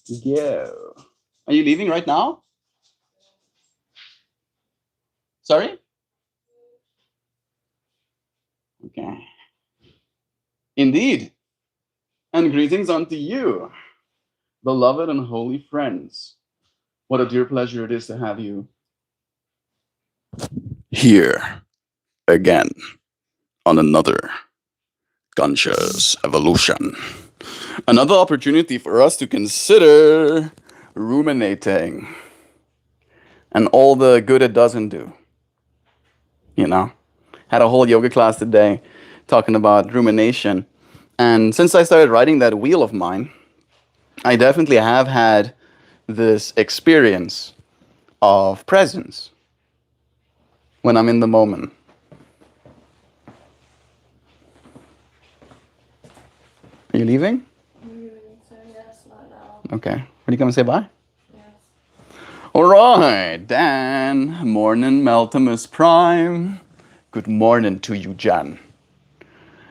Go. Are you leaving right now? Sorry? Okay. Indeed. And greetings unto you, beloved and holy friends. What a dear pleasure it is to have you here again on another conscious evolution. Another opportunity for us to consider ruminating and all the good it doesn't do. You know, had a whole yoga class today talking about rumination. And since I started writing that wheel of mine, I definitely have had this experience of presence when I'm in the moment. Are you leaving? So yes, not now. Okay. Are you coming to say bye? Yes. All right, Dan. Morning, Meltimus Prime. Good morning to you, Jan.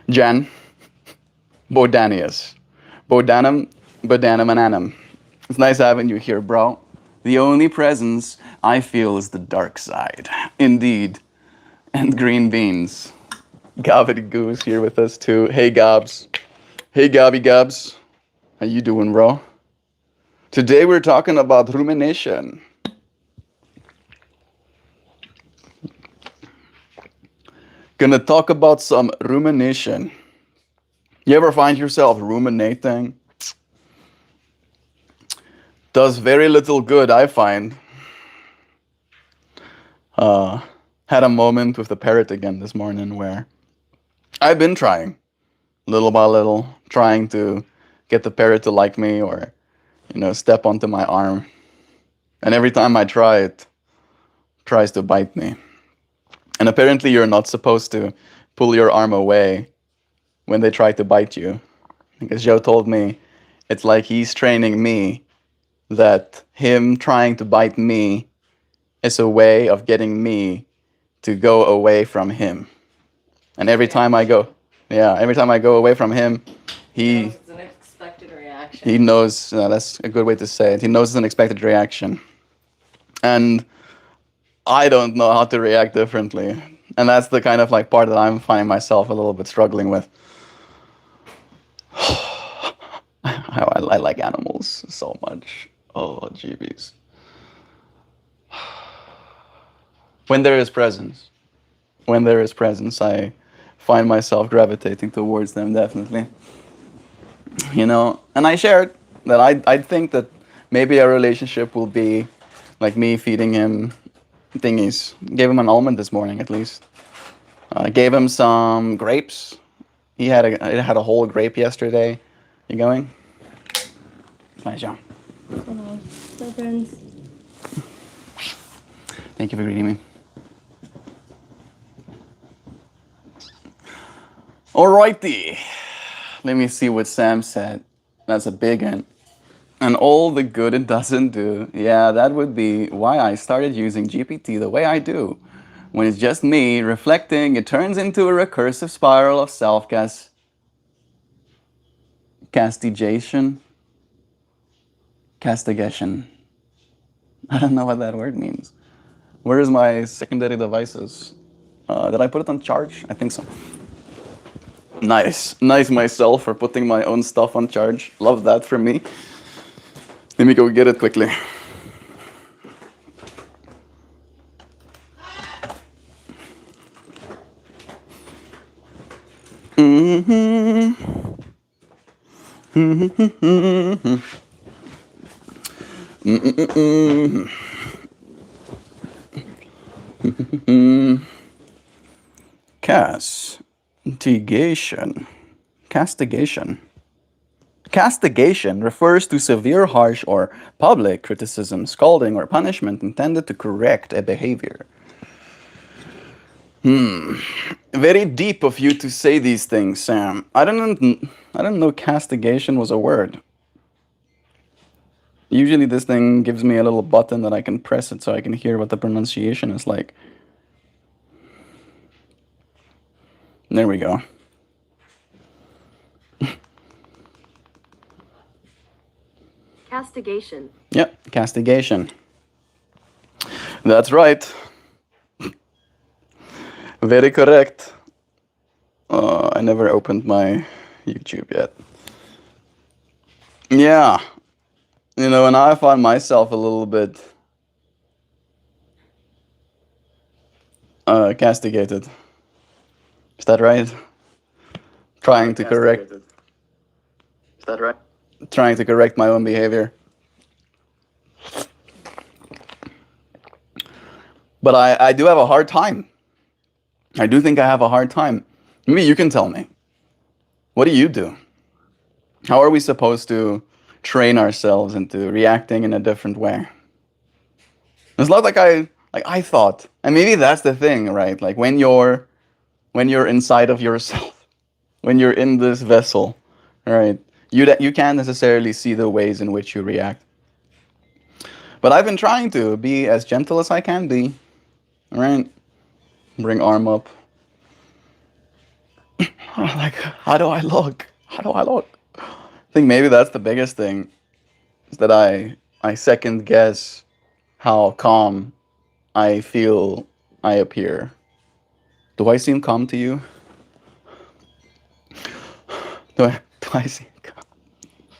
Jan. Bodanius. Bodanum, Bodanum and Anum. It's nice having you here, bro. The only presence I feel is the dark side. Indeed. And green beans. Gavity Goose here with us too. Hey, Gabs. Hey, Gabby Gabs. How you doing, bro? Today we're talking about rumination. Gonna talk about some rumination. You ever find yourself ruminating? Does very little good, I find. Had a moment with the parrot again this morning where I've been trying, little by little, trying to get the parrot to like me or, step onto my arm. And every time I try, it tries to bite me. And apparently, you're not supposed to pull your arm away when they try to bite you. Because Joe told me it's like he's training me that him trying to bite me is a way of getting me to go away from him. And every time I go, every time I go away from him, he It's an expected reaction. he knows, that's a good way to say it. He knows it's an expected reaction. And I don't know how to react differently. And that's the kind of like part that I'm finding myself a little bit struggling with. I like animals so much. Oh, jeebies. When there is presence, I find myself gravitating towards them, definitely. And I shared that I think that maybe a relationship will be like me feeding him thingies. Gave him an almond this morning, at least. Gave him some grapes. It had a whole grape yesterday. You going? Nice job. Hello. So friends. Thank you for greeting me. Alrighty. Let me see what Sam said. That's a big one. And all the good it doesn't do. Yeah, that would be why I started using GPT the way I do. When it's just me reflecting, it turns into a recursive spiral of castigation. Castigation. I don't know what that word means. Where is my secondary devices? Did I put it on charge? I think so. Nice. Nice myself for putting my own stuff on charge. Love that for me. Let me go get it quickly. Castigation. Castigation. Castigation refers to severe, harsh, or public criticism, scolding, or punishment intended to correct a behavior. Very deep of you to say these things, Sam. I didn't know castigation was a word. Usually this thing gives me a little button that I can press it so I can hear what the pronunciation is like. There we go. Castigation. Yep, castigation. That's right. Very correct. I never opened my YouTube yet. Yeah, and I find myself a little bit castigated. Is that right? Trying to correct. Is that right? Trying to correct my own behavior. But I do have a hard time. I do think I have a hard time. Maybe you can tell me. What do you do? How are we supposed to train ourselves into reacting in a different way? It's not like I thought, and maybe that's the thing, right? Like when you're inside of yourself, when you're in this vessel, right? You can't necessarily see the ways in which you react. But I've been trying to be as gentle as I can be. All right, bring arm up. Like, how do I look? How do I look? I think maybe that's the biggest thing, is that I second guess how calm I feel I appear. Do I seem calm to you? Do I seem calm?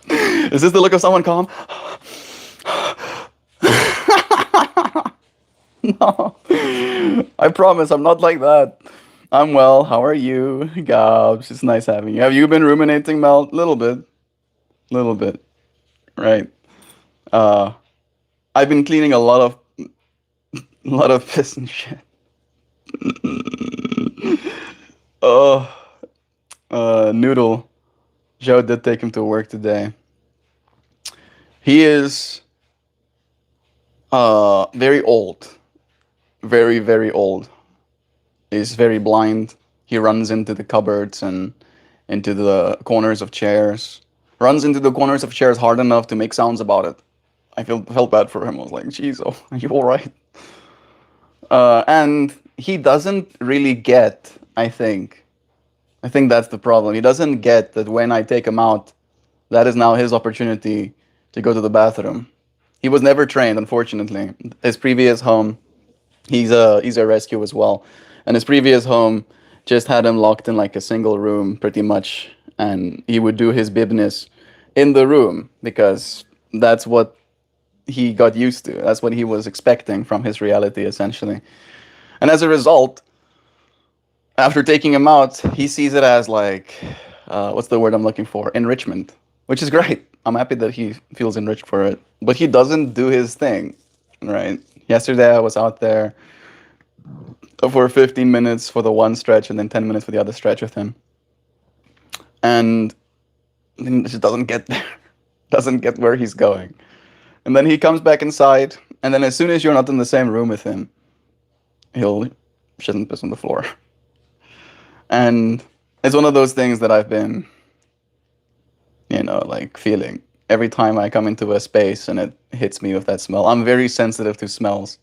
Is this the look of someone calm? No. I promise I'm not like that. I'm well. How are you? Gabs, it's nice having you. Have you been ruminating, Mel? Little bit. Little bit. Right. Uh I've been cleaning a lot of piss and shit. Oh, Noodle. Joe did take him to work today. He is very old. Very, very old. He's very blind. He runs into the cupboards and into the corners of chairs. Runs into the corners of chairs hard enough to make sounds about it. I felt bad for him. I was like, "Geez, oh, are you all right?" And he doesn't really get. I think that's the problem. He doesn't get that when I take him out, that is now his opportunity to go to the bathroom. He was never trained, unfortunately. His previous home, he's a rescue as well, and his previous home just had him locked in like a single room, pretty much, and he would do his bibness in the room because that's what he got used to. That's what he was expecting from his reality, essentially. And as a result, after taking him out, he sees it as like, what's the word I'm looking for? Enrichment, which is great. I'm happy that he feels enriched for it. But he doesn't do his thing, right? Yesterday, I was out there for 15 minutes for the one stretch and then 10 minutes for the other stretch with him. And he just doesn't get there, doesn't get where he's going. And then he comes back inside, and then as soon as you're not in the same room with him, he'll shit and piss on the floor. And it's one of those things that I've been, like feeling every time I come into a space and it hits me with that smell. I'm very sensitive to smells.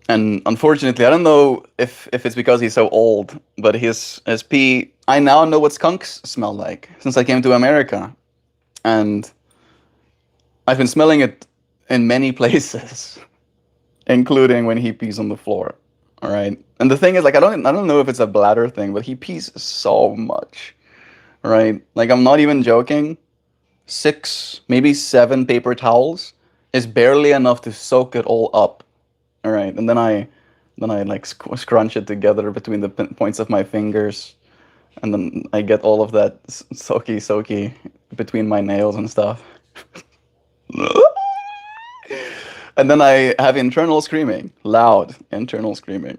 And unfortunately, I don't know if it's because he's so old, but his pee, I now know what skunks smell like since I came to America. And I've been smelling it in many places, including when he pees on the floor. All right. And the thing is, like, I don't know if it's a bladder thing, but he pees so much. Right? Like, I'm not even joking. 6, maybe 7 paper towels is barely enough to soak it all up. All right. And then I like scrunch it together between the points of my fingers, and then I get all of that soaky between my nails and stuff. And then I have internal screaming, loud internal screaming.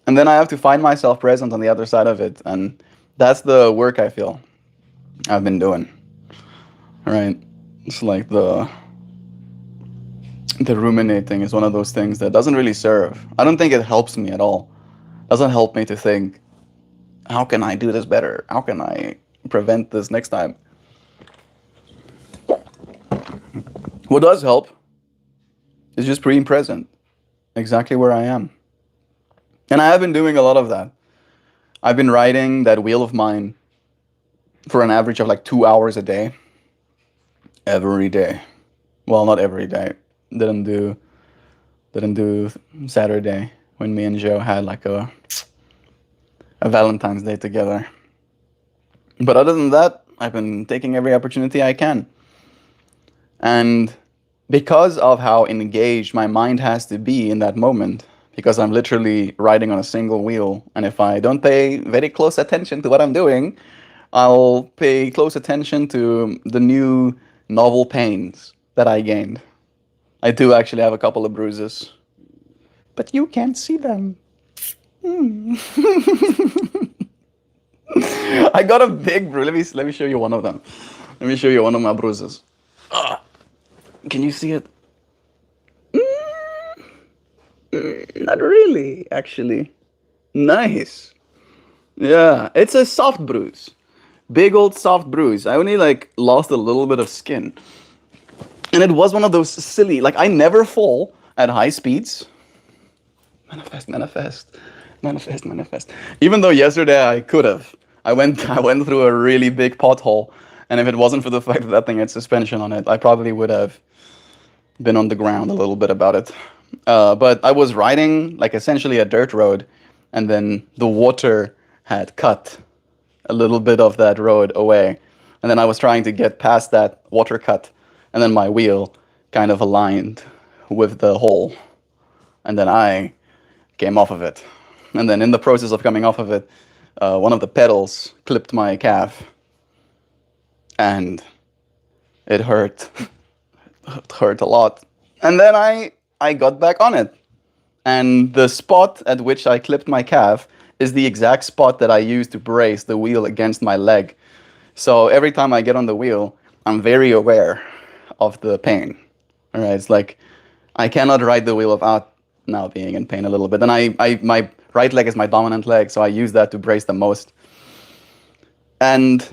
And then I have to find myself present on the other side of it. And that's the work I feel I've been doing. All right. It's like the ruminating is one of those things that doesn't really serve. I don't think it helps me at all. It doesn't help me to think, how can I do this better? How can I prevent this next time? What does help is just being present, exactly where I am. And I have been doing a lot of that. I've been writing that wheel of mine for an average of like 2 hours a day. every day. Well, not every day. Didn't do didn't do Saturday when me and Joe had like a Valentine's Day together. But other than that, I've been taking every opportunity I can. And because of how engaged my mind has to be in that moment, because I'm literally riding on a single wheel, and if I don't pay very close attention to what I'm doing, I'll pay close attention to the new novel pains that I gained. I do actually have a couple of bruises, but you can't see them. Hmm. I got a big bruise. Let me show you one of them. Let me show you one of my bruises. Can you see it? Not really, actually. Nice. Yeah, it's a soft bruise. Big old soft bruise. I only like lost a little bit of skin. And it was one of those silly, like I never fall at high speeds. Manifest, manifest, manifest, manifest. Even though yesterday I could have. I went through a really big pothole, and if it wasn't for the fact that that thing had suspension on it, I probably would have been on the ground a little bit about it. But I was riding like essentially a dirt road, and then the water had cut a little bit of that road away, and then I was trying to get past that water cut, and then my wheel kind of aligned with the hole, and then I came off of it. And then in the process of coming off of it, one of the pedals clipped my calf, and it hurt. It hurt a lot. And then I got back on it. And the spot at which I clipped my calf is the exact spot that I use to brace the wheel against my leg. So every time I get on the wheel, I'm very aware of the pain. All right, it's like I cannot ride the wheel without now being in pain a little bit. And my right leg is my dominant leg, so I use that to brace the most. And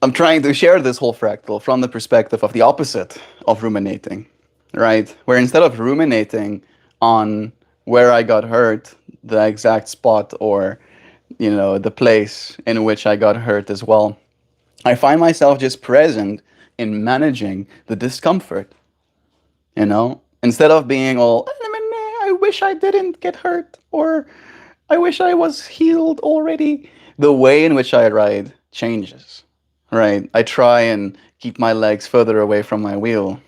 I'm trying to share this whole fractal from the perspective of the opposite of ruminating, right? Where instead of ruminating on where I got hurt, the exact spot or, the place in which I got hurt as well, I find myself just present in managing the discomfort, Instead of being all, I wish I didn't get hurt, or I wish I was healed already. The way in which I ride changes, right? I try and keep my legs further away from my wheel.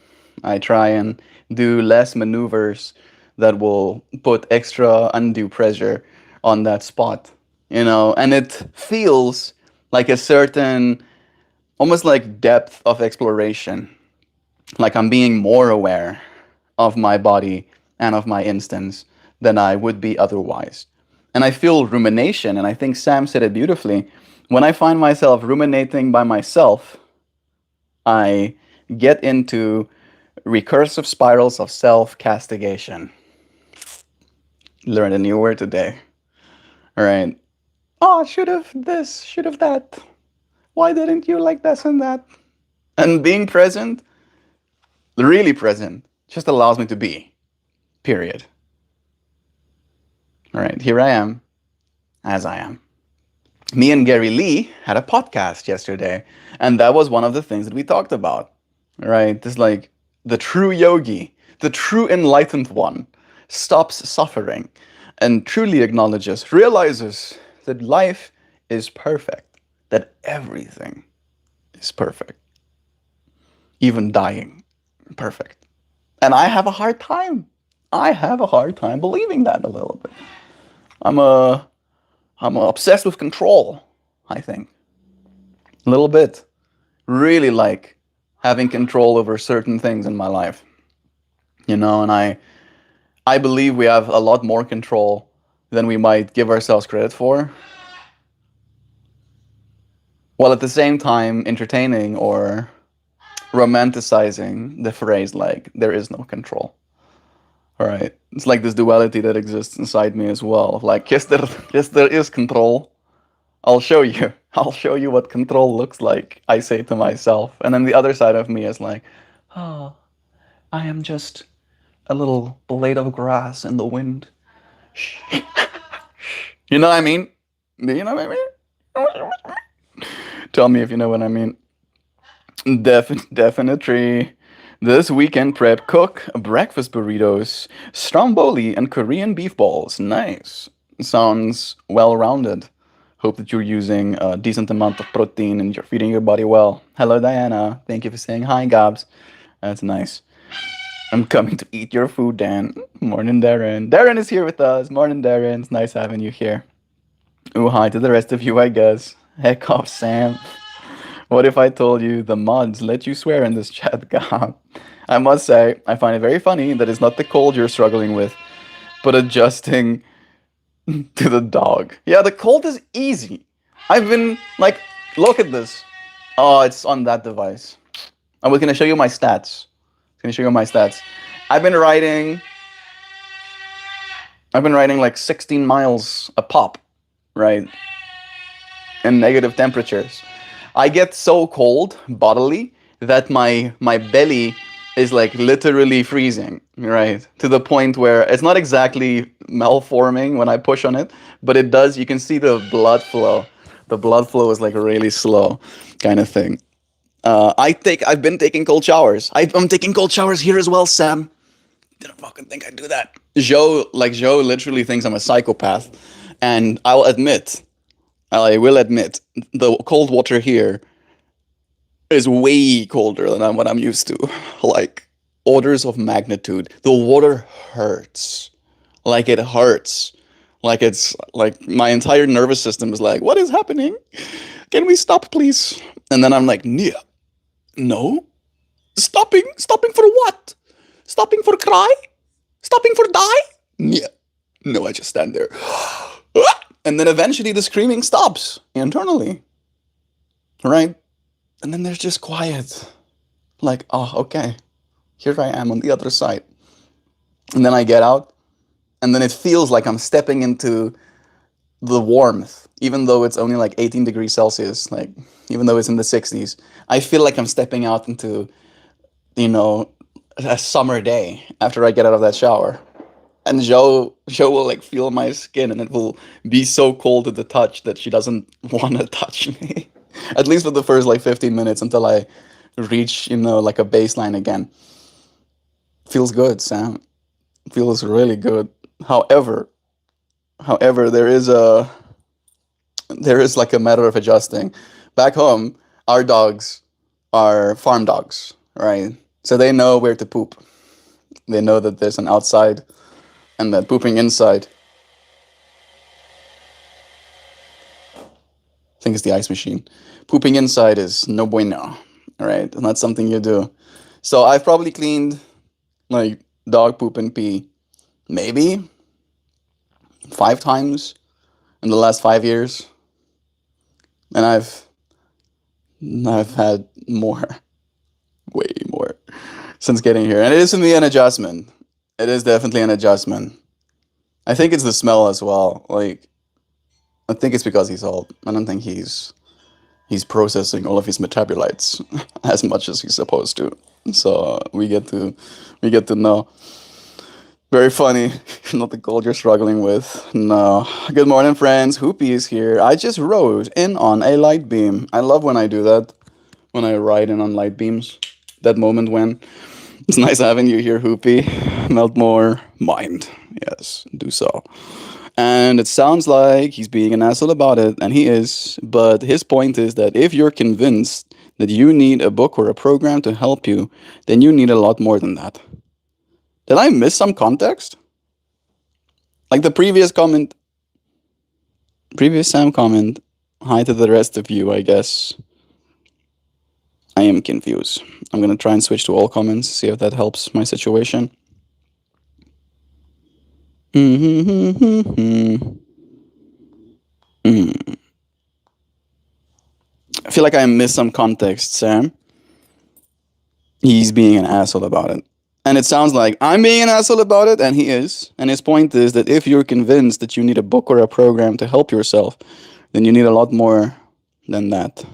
I try and do less maneuvers that will put extra undue pressure on that spot, and it feels like a certain, almost like depth of exploration, like I'm being more aware of my body and of my instance than I would be otherwise. And I feel rumination, and I think Sam said it beautifully. When I find myself ruminating by myself, I get into recursive spirals of self castigation. Learned a new word today. All right. Oh, should have this, should have that. Why didn't you like this and that? And being present, really present, just allows me to be. Period. All right, here I am, as I am. Me and Gary Lee had a podcast yesterday, and that was one of the things that we talked about. Right? This like the true yogi, the true enlightened one, stops suffering and truly acknowledges, realizes that life is perfect, that everything is perfect, even dying, perfect. And I have a hard time. I have a hard time believing that a little bit. I'm a I'm obsessed with control, I think. A little bit. Really like having control over certain things in my life. And I believe we have a lot more control than we might give ourselves credit for, while at the same time entertaining or romanticizing the phrase like there is no control. All right, it's like this duality that exists inside me as well. Like yes there is control. I'll show you. I'll show you what control looks like, I say to myself. And then the other side of me is like, oh, I am just a little blade of grass in the wind. You know what I mean? Do you know what I mean? Tell me if you know what I mean. Definitely. This weekend prep cook breakfast burritos, stromboli, and Korean beef balls. Nice. Sounds well rounded. Hope that you're using a decent amount of protein and you're feeding your body well. Hello, Diana. Thank you for saying hi, Gabs. That's nice. I'm coming to eat your food, Dan. Morning, Darren. Darren is here with us. Morning, Darren. It's nice having you here. Oh, hi to the rest of you, I guess. Heck off, Sam. What if I told you the mods let you swear in this chat, Gab? I must say, I find it very funny that it's not the cold you're struggling with, but adjusting to the dog. Yeah, the cold is easy. I've been like, look at this. Oh, it's on that device. I was gonna show you my stats. Gonna show you my stats. I've been riding. I've been riding like 16 miles a pop, right? In negative temperatures. I get so cold bodily that my belly is like literally freezing, right? To the point where it's not exactly malforming when I push on it, but it does. You can see the blood flow. The blood flow is like really slow, kind of thing. I've been taking cold showers. I'm taking cold showers here as well, Sam. Didn't fucking think I'd do that. Joe literally thinks I'm a psychopath, and I will admit, the cold water here is way colder than what I'm used to. Like orders of magnitude. The water hurts. Like it hurts. Like it's like my entire nervous system is like, what is happening? Can we stop, please? And then I'm like, yeah, no, stopping for what? Stopping for cry? Stopping for die? Yeah, no, I just stand there. And then eventually the screaming stops internally, right? And then there's just quiet. Like, oh, okay, here I am on the other side. And then I get out, and then it feels like I'm stepping into the warmth, even though it's only like 18 degrees Celsius, like, even though it's in the 60s. I feel like I'm stepping out into, you know, a summer day after I get out of that shower. And Joe will like feel my skin, and it will be so cold at the touch that she doesn't want to touch me. At least for the first like 15 minutes until I reach, like a baseline again. Feels good, Sam. Feels really good. However, there is like a matter of adjusting. Back home, our dogs are farm dogs, right? So they know where to poop. They know that there's an outside and that pooping inside. I think it's the ice machine. Pooping inside is no bueno, right? And that's something you do. So I've probably cleaned like dog poop and pee maybe 5 times in the last 5 years, and I've had more, way more, since getting here, and it is to me an adjustment. It is definitely an adjustment. I think it's the smell as well. Like, I think it's because he's old. I don't think he's processing all of his metabolites as much as he's supposed to. So we get to know. Very funny. Not the cold you're struggling with. No. Good morning, friends. Hoopy is here. I just rode in on a light beam. I love when I do that. When I ride in on light beams. That moment when. It's nice having you here, Hoopy. MeltMore. Mind. Yes, do so. And it sounds like he's being an asshole about it, and he is. But his point is that if you're convinced that you need a book or a program to help you, then you need a lot more than that. Did I miss some context? Like the previous Sam comment, hi to the rest of you, I guess. I am confused. I'm gonna try and switch to all comments, see if that helps my situation. I feel like I missed some context, Sam. He's being an asshole about it. And it sounds like I'm being an asshole about it, and he is. And his point is that if you're convinced that you need a book or a program to help yourself, then you need a lot more than that.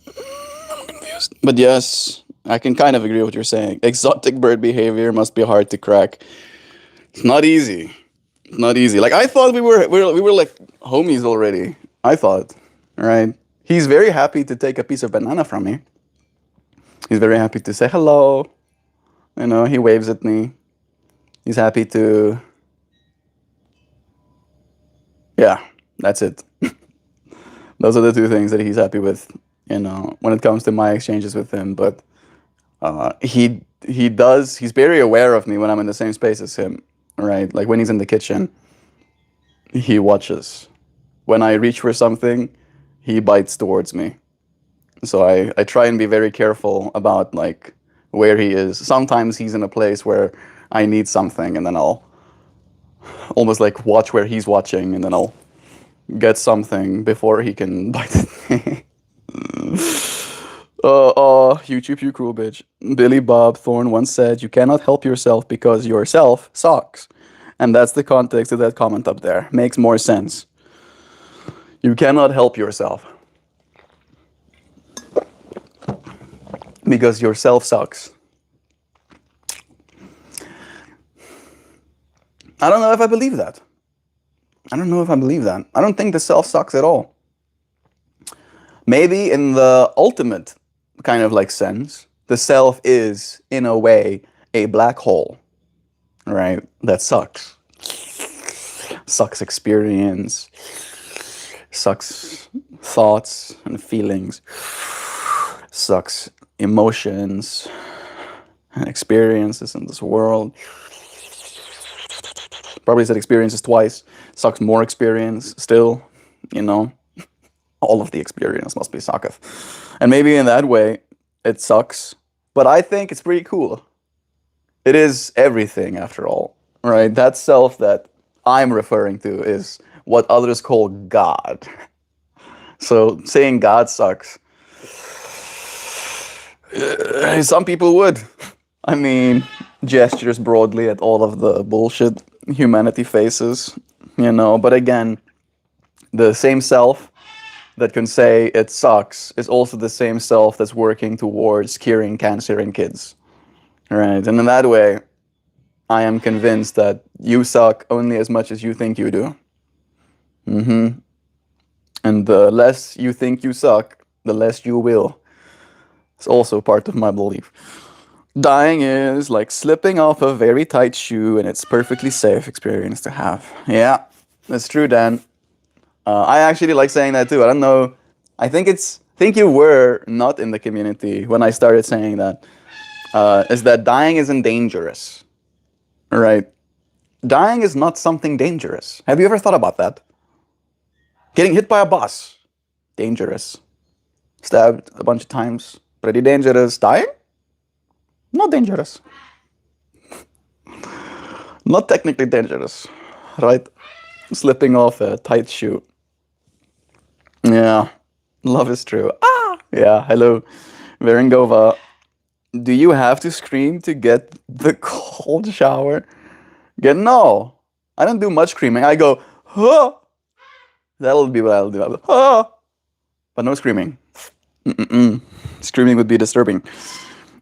I'm confused. But yes, I can kind of agree with what you're saying. Exotic bird behavior must be hard to crack. It's not easy. Not easy. Like I thought we were like homies already. I thought, right? He's very happy to take a piece of banana from me. He's very happy to say hello. You know, he waves at me. He's happy to. Yeah, that's it. Those are the two things that he's happy with, you know, when it comes to my exchanges with him. But he's very aware of me when I'm in the same space as him, right? Like when he's in the kitchen, he watches. When I reach for something, he bites towards me. So I try and be very careful about like where he is. Sometimes he's in a place where I need something, and then I'll almost like watch where he's watching, and then I'll get something before he can bite me. YouTube, you cruel bitch. Billy Bob Thorne once said, "You cannot help yourself because yourself sucks." And that's the context of that comment up there. Makes more sense. You cannot help yourself because yourself sucks. I don't know if I believe that. I don't know if I believe that. I don't think the self sucks at all. Maybe in the ultimate kind of like sense, the self is, in a way, a black hole, right? That sucks. Sucks experience, sucks thoughts and feelings, sucks emotions and experiences in this world. Probably said experiences twice. Sucks more experience still, you know. All of the experience must be sucketh. And maybe in that way, it sucks. But I think it's pretty cool. It is everything after all, right? That self that I'm referring to is what others call God. So saying God sucks, some people would. I mean, gestures broadly at all of the bullshit humanity faces, you know. But again, the same self that can say it sucks is also the same self that's working towards curing cancer in kids, right? And in that way, I am convinced that you suck only as much as you think you do. And the less you think you suck, the less you will. It's also part of my belief. Dying is like slipping off a very tight shoe, and it's perfectly safe experience to have. Yeah, that's true, Dan. I actually like saying that too. I don't know. I think you were not in the community when I started saying that. Is that dying isn't dangerous, right? Dying is not something dangerous. Have you ever thought about that? Getting hit by a bus, dangerous. Stabbed a bunch of times, pretty dangerous. Dying, not dangerous. Not technically dangerous, right? Slipping off a tight shoe. Yeah, love is true. Ah, yeah. Hello, Verengova. Do you have to scream to get the cold shower? No, I don't do much screaming. I go, huh. That'll be what I'll do. I'll go, huh. But no screaming. Screaming would be disturbing.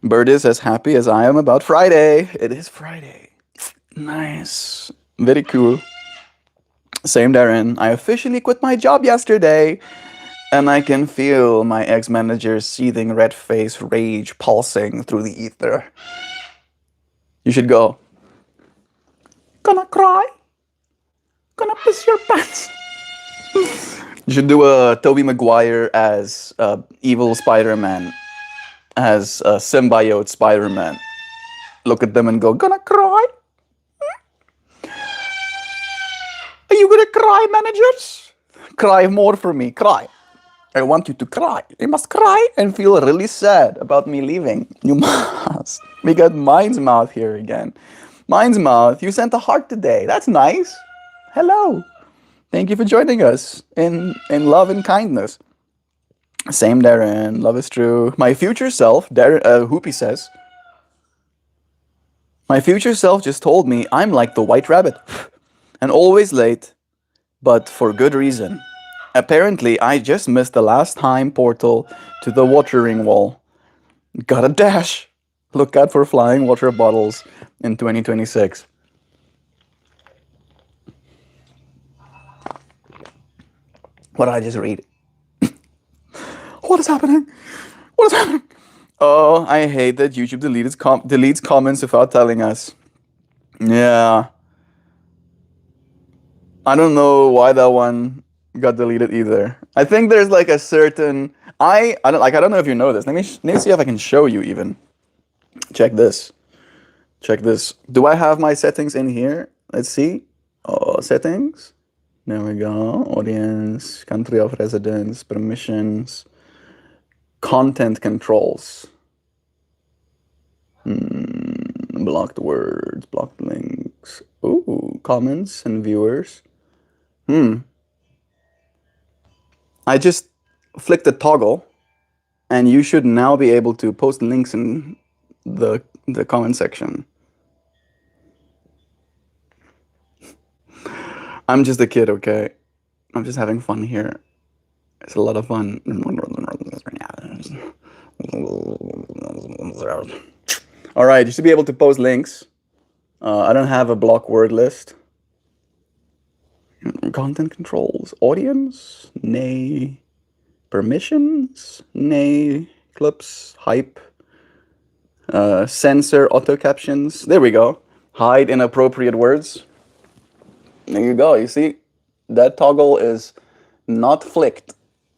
Bird is as happy as I am about Friday. It is Friday. Nice. Very cool. Same, Darren. I officially quit my job yesterday, and I can feel my ex-manager's seething red face rage pulsing through the ether. You should go. Gonna cry? Gonna piss your pants? You should do a Tobey Maguire as evil Spider-Man, as a symbiote Spider-Man. Look at them and go, gonna cry? Are you gonna cry, managers? Cry more for me, cry. I want you to cry. You must cry and feel really sad about me leaving. You must. We got Mind's Mouth here again. Mind's Mouth, you sent a heart today. That's nice. Hello. Thank you for joining us in love and kindness. Same, Darren. Love is true. My future self, Darren, Hoopy says, my future self just told me I'm like the white rabbit and always late, but for good reason. Apparently, I just missed the last time portal to the watering wall. Gotta dash. Look out for flying water bottles in 2026. What did I just read? What is happening? What is happening? Oh, I hate that YouTube deletes comments without telling us. Yeah. I don't know why that one got deleted either. I think there's like a certain I don't know if you know this. Let me see if I can show you even. Check this. Check this. Do I have my settings in here? Let's see. Oh, settings. There we go. Audience, country of residence, permissions, content controls. Blocked words, blocked links. Ooh, comments and viewers. I just flicked the toggle, and you should now be able to post links in the comment section. I'm just a kid, okay? I'm just having fun here. It's a lot of fun. All right, you should be able to post links. I don't have a block word list. Content controls. Audience? Nay. Permissions? Nay. Clips? Hype? Censor auto captions. There we go. Hide inappropriate words. There you go. You see? That toggle is not flicked.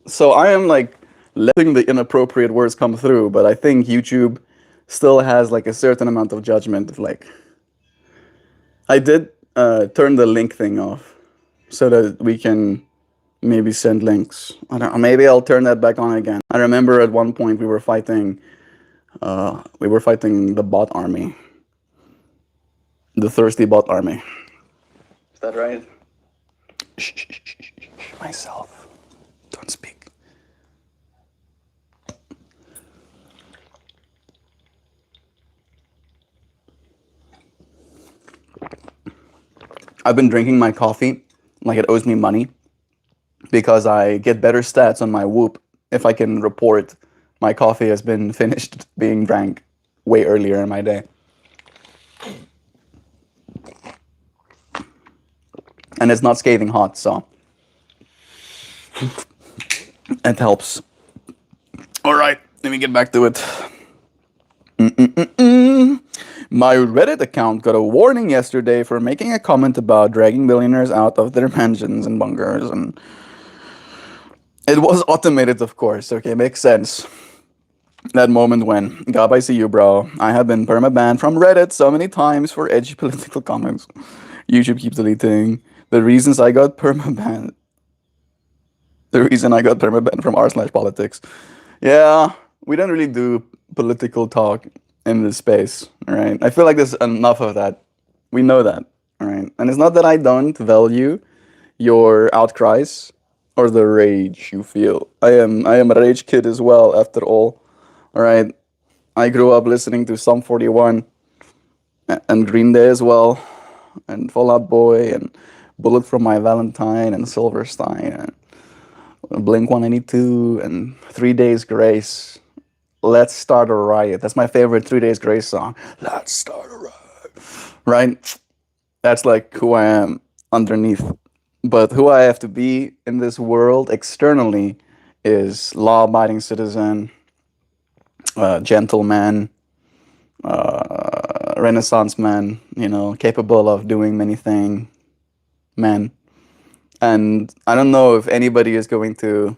So I am like letting the inappropriate words come through, but I think YouTube still has like a certain amount of judgment of like. I did turn the link thing off so that we can maybe send links. I don't know, maybe I'll turn that back on again. I remember at one point we were fighting the bot army. The thirsty bot army. Is that right? Shh, myself. Don't speak. I've been drinking my coffee like it owes me money because I get better stats on my Whoop if I can report my coffee has been finished being drank way earlier in my day. And it's not scathing hot, so it helps. All right, let me get back to it. My Reddit account got a warning yesterday for making a comment about dragging billionaires out of their mansions and bunkers, and it was automated, of course. Okay, makes sense. That moment when, God, I see you, bro. I have been permabanned from Reddit so many times for edgy political comments. YouTube keeps deleting. The reason I got permabanned from r/politics. Yeah, we don't really do political talk in this space, all right? I feel like there's enough of that. We know that, all right? And it's not that I don't value your outcries or the rage you feel. I am a rage kid as well, after all right? I grew up listening to Sum 41 and Green Day as well, and Fall Out Boy and Bullet from My Valentine and Silverstein and Blink 182 and 3 Days Grace. Let's Start a Riot. That's my favorite 3 Days Grace song. Let's start a riot. Right? That's like who I am underneath. But who I have to be in this world externally is law-abiding citizen, gentleman, Renaissance man, capable of doing many things, man. And I don't know if anybody is going to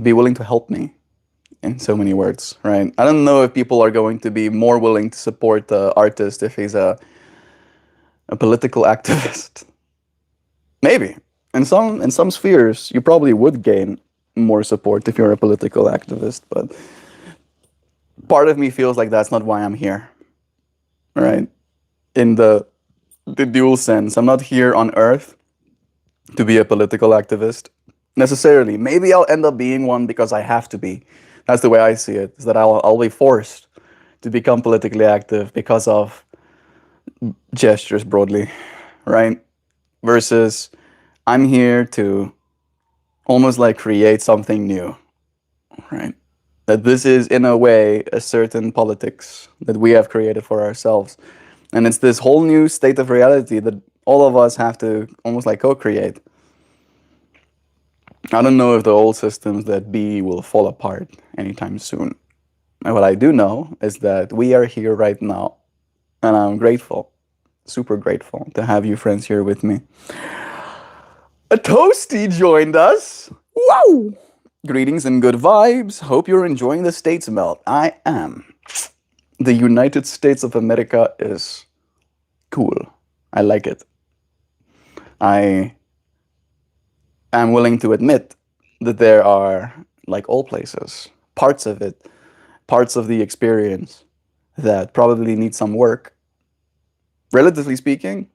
be willing to help me in so many words, right? I don't know if people are going to be more willing to support the artist if he's a political activist. Maybe. In some spheres, you probably would gain more support if you're a political activist, but part of me feels like that's not why I'm here, right? In the dual sense, I'm not here on Earth to be a political activist necessarily. Maybe I'll end up being one because I have to be. That's the way I see it, is that I'll be forced to become politically active because of gestures broadly, right? Versus I'm here to almost like create something new, right? That this is, in a way, a certain politics that we have created for ourselves. And it's this whole new state of reality that all of us have to almost like co-create. I don't know if the old systems that be will fall apart anytime soon. And what I do know is that we are here right now, and I'm grateful, super grateful to have you friends here with me. A toasty joined us. Wow! Greetings and good vibes. Hope you're enjoying the States Melt. I am. The United States of America is cool. I like it. I am willing to admit that there are, like all places, parts of it, parts of the experience that probably need some work. Relatively speaking,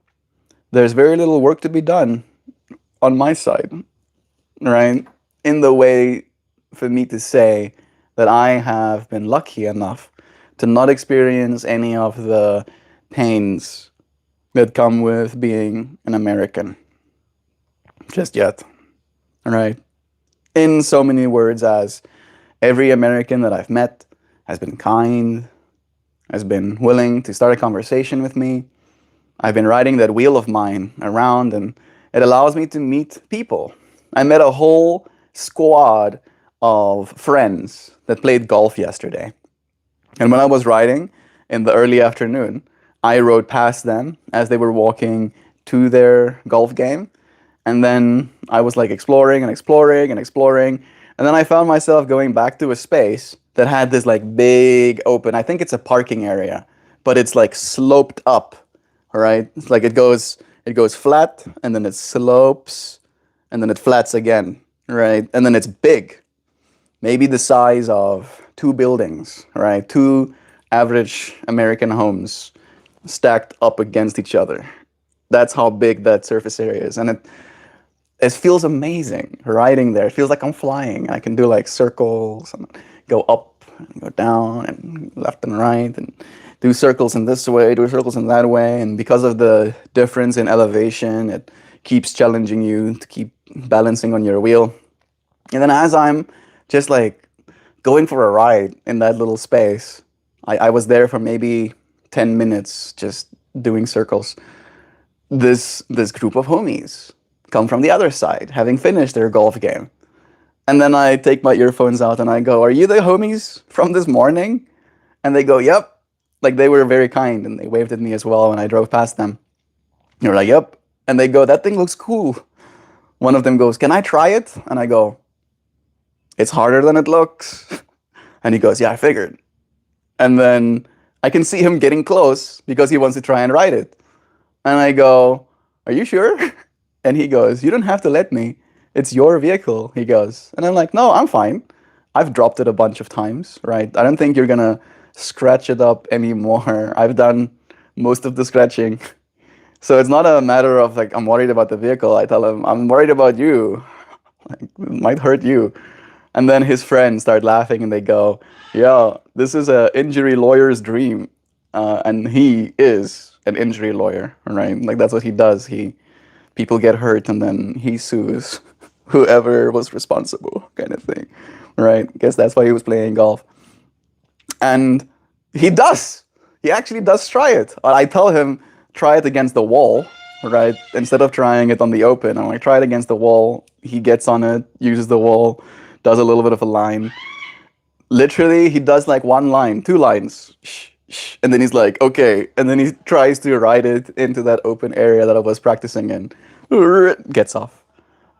there's very little work to be done on my side, right? In the way for me to say that I have been lucky enough to not experience any of the pains that come with being an American just yet, right? In so many words as every American that I've met has been kind, has been willing to start a conversation with me. I've been riding that wheel of mine around, and it allows me to meet people. I met a whole squad of friends that played golf yesterday. And when I was riding in the early afternoon, I rode past them as they were walking to their golf game. And then I was like exploring and exploring and exploring. And then I found myself going back to a space that had this like big open, I think it's a parking area, but it's like sloped up, all right? It's like it goes flat and then it slopes and then it flats again, right? And then it's big, maybe the size of two buildings, right? Two average American homes stacked up against each other. That's how big that surface area is. And it feels amazing riding there. It feels like I'm flying. I can do like circles and go up and go down and left and right and do circles in this way, do circles in that way. And because of the difference in elevation, it keeps challenging you to keep balancing on your wheel. And then as I'm just like going for a ride in that little space, I was there for maybe 10 minutes just doing circles. This group of homies come from the other side, having finished their golf game. And then I take my earphones out and I go, "Are you the homies from this morning?" And they go, "Yep." Like they were very kind and they waved at me as well when I drove past them. They were like, "Yep." And they go, "That thing looks cool." One of them goes, "Can I try it?" And I go, "It's harder than it looks." And he goes, "Yeah, I figured." And then I can see him getting close because he wants to try and ride it. And I go, "Are you sure?" And he goes, "You don't have to let me. It's your vehicle," he goes. And I'm like, "No, I'm fine. I've dropped it a bunch of times, right? I don't think you're gonna scratch it up anymore. I've done most of the scratching." So it's not a matter of like, I'm worried about the vehicle. I tell him, "I'm worried about you. Like, it might hurt you." And then his friends start laughing and they go, "Yeah, this is a injury lawyer's dream." And he is an injury lawyer, right? Like that's what he does. People get hurt and then he sues whoever was responsible, kind of thing, right? Guess that's why he was playing golf. And he does. He actually does try it. I tell him, try it against the wall, right? Instead of trying it on the open. I'm like, try it against the wall. He gets on it, uses the wall, does a little bit of a line. Literally, he does like one line, two lines. Shh, shh. And then he's like, okay. And then he tries to ride it into that open area that I was practicing in. Gets off.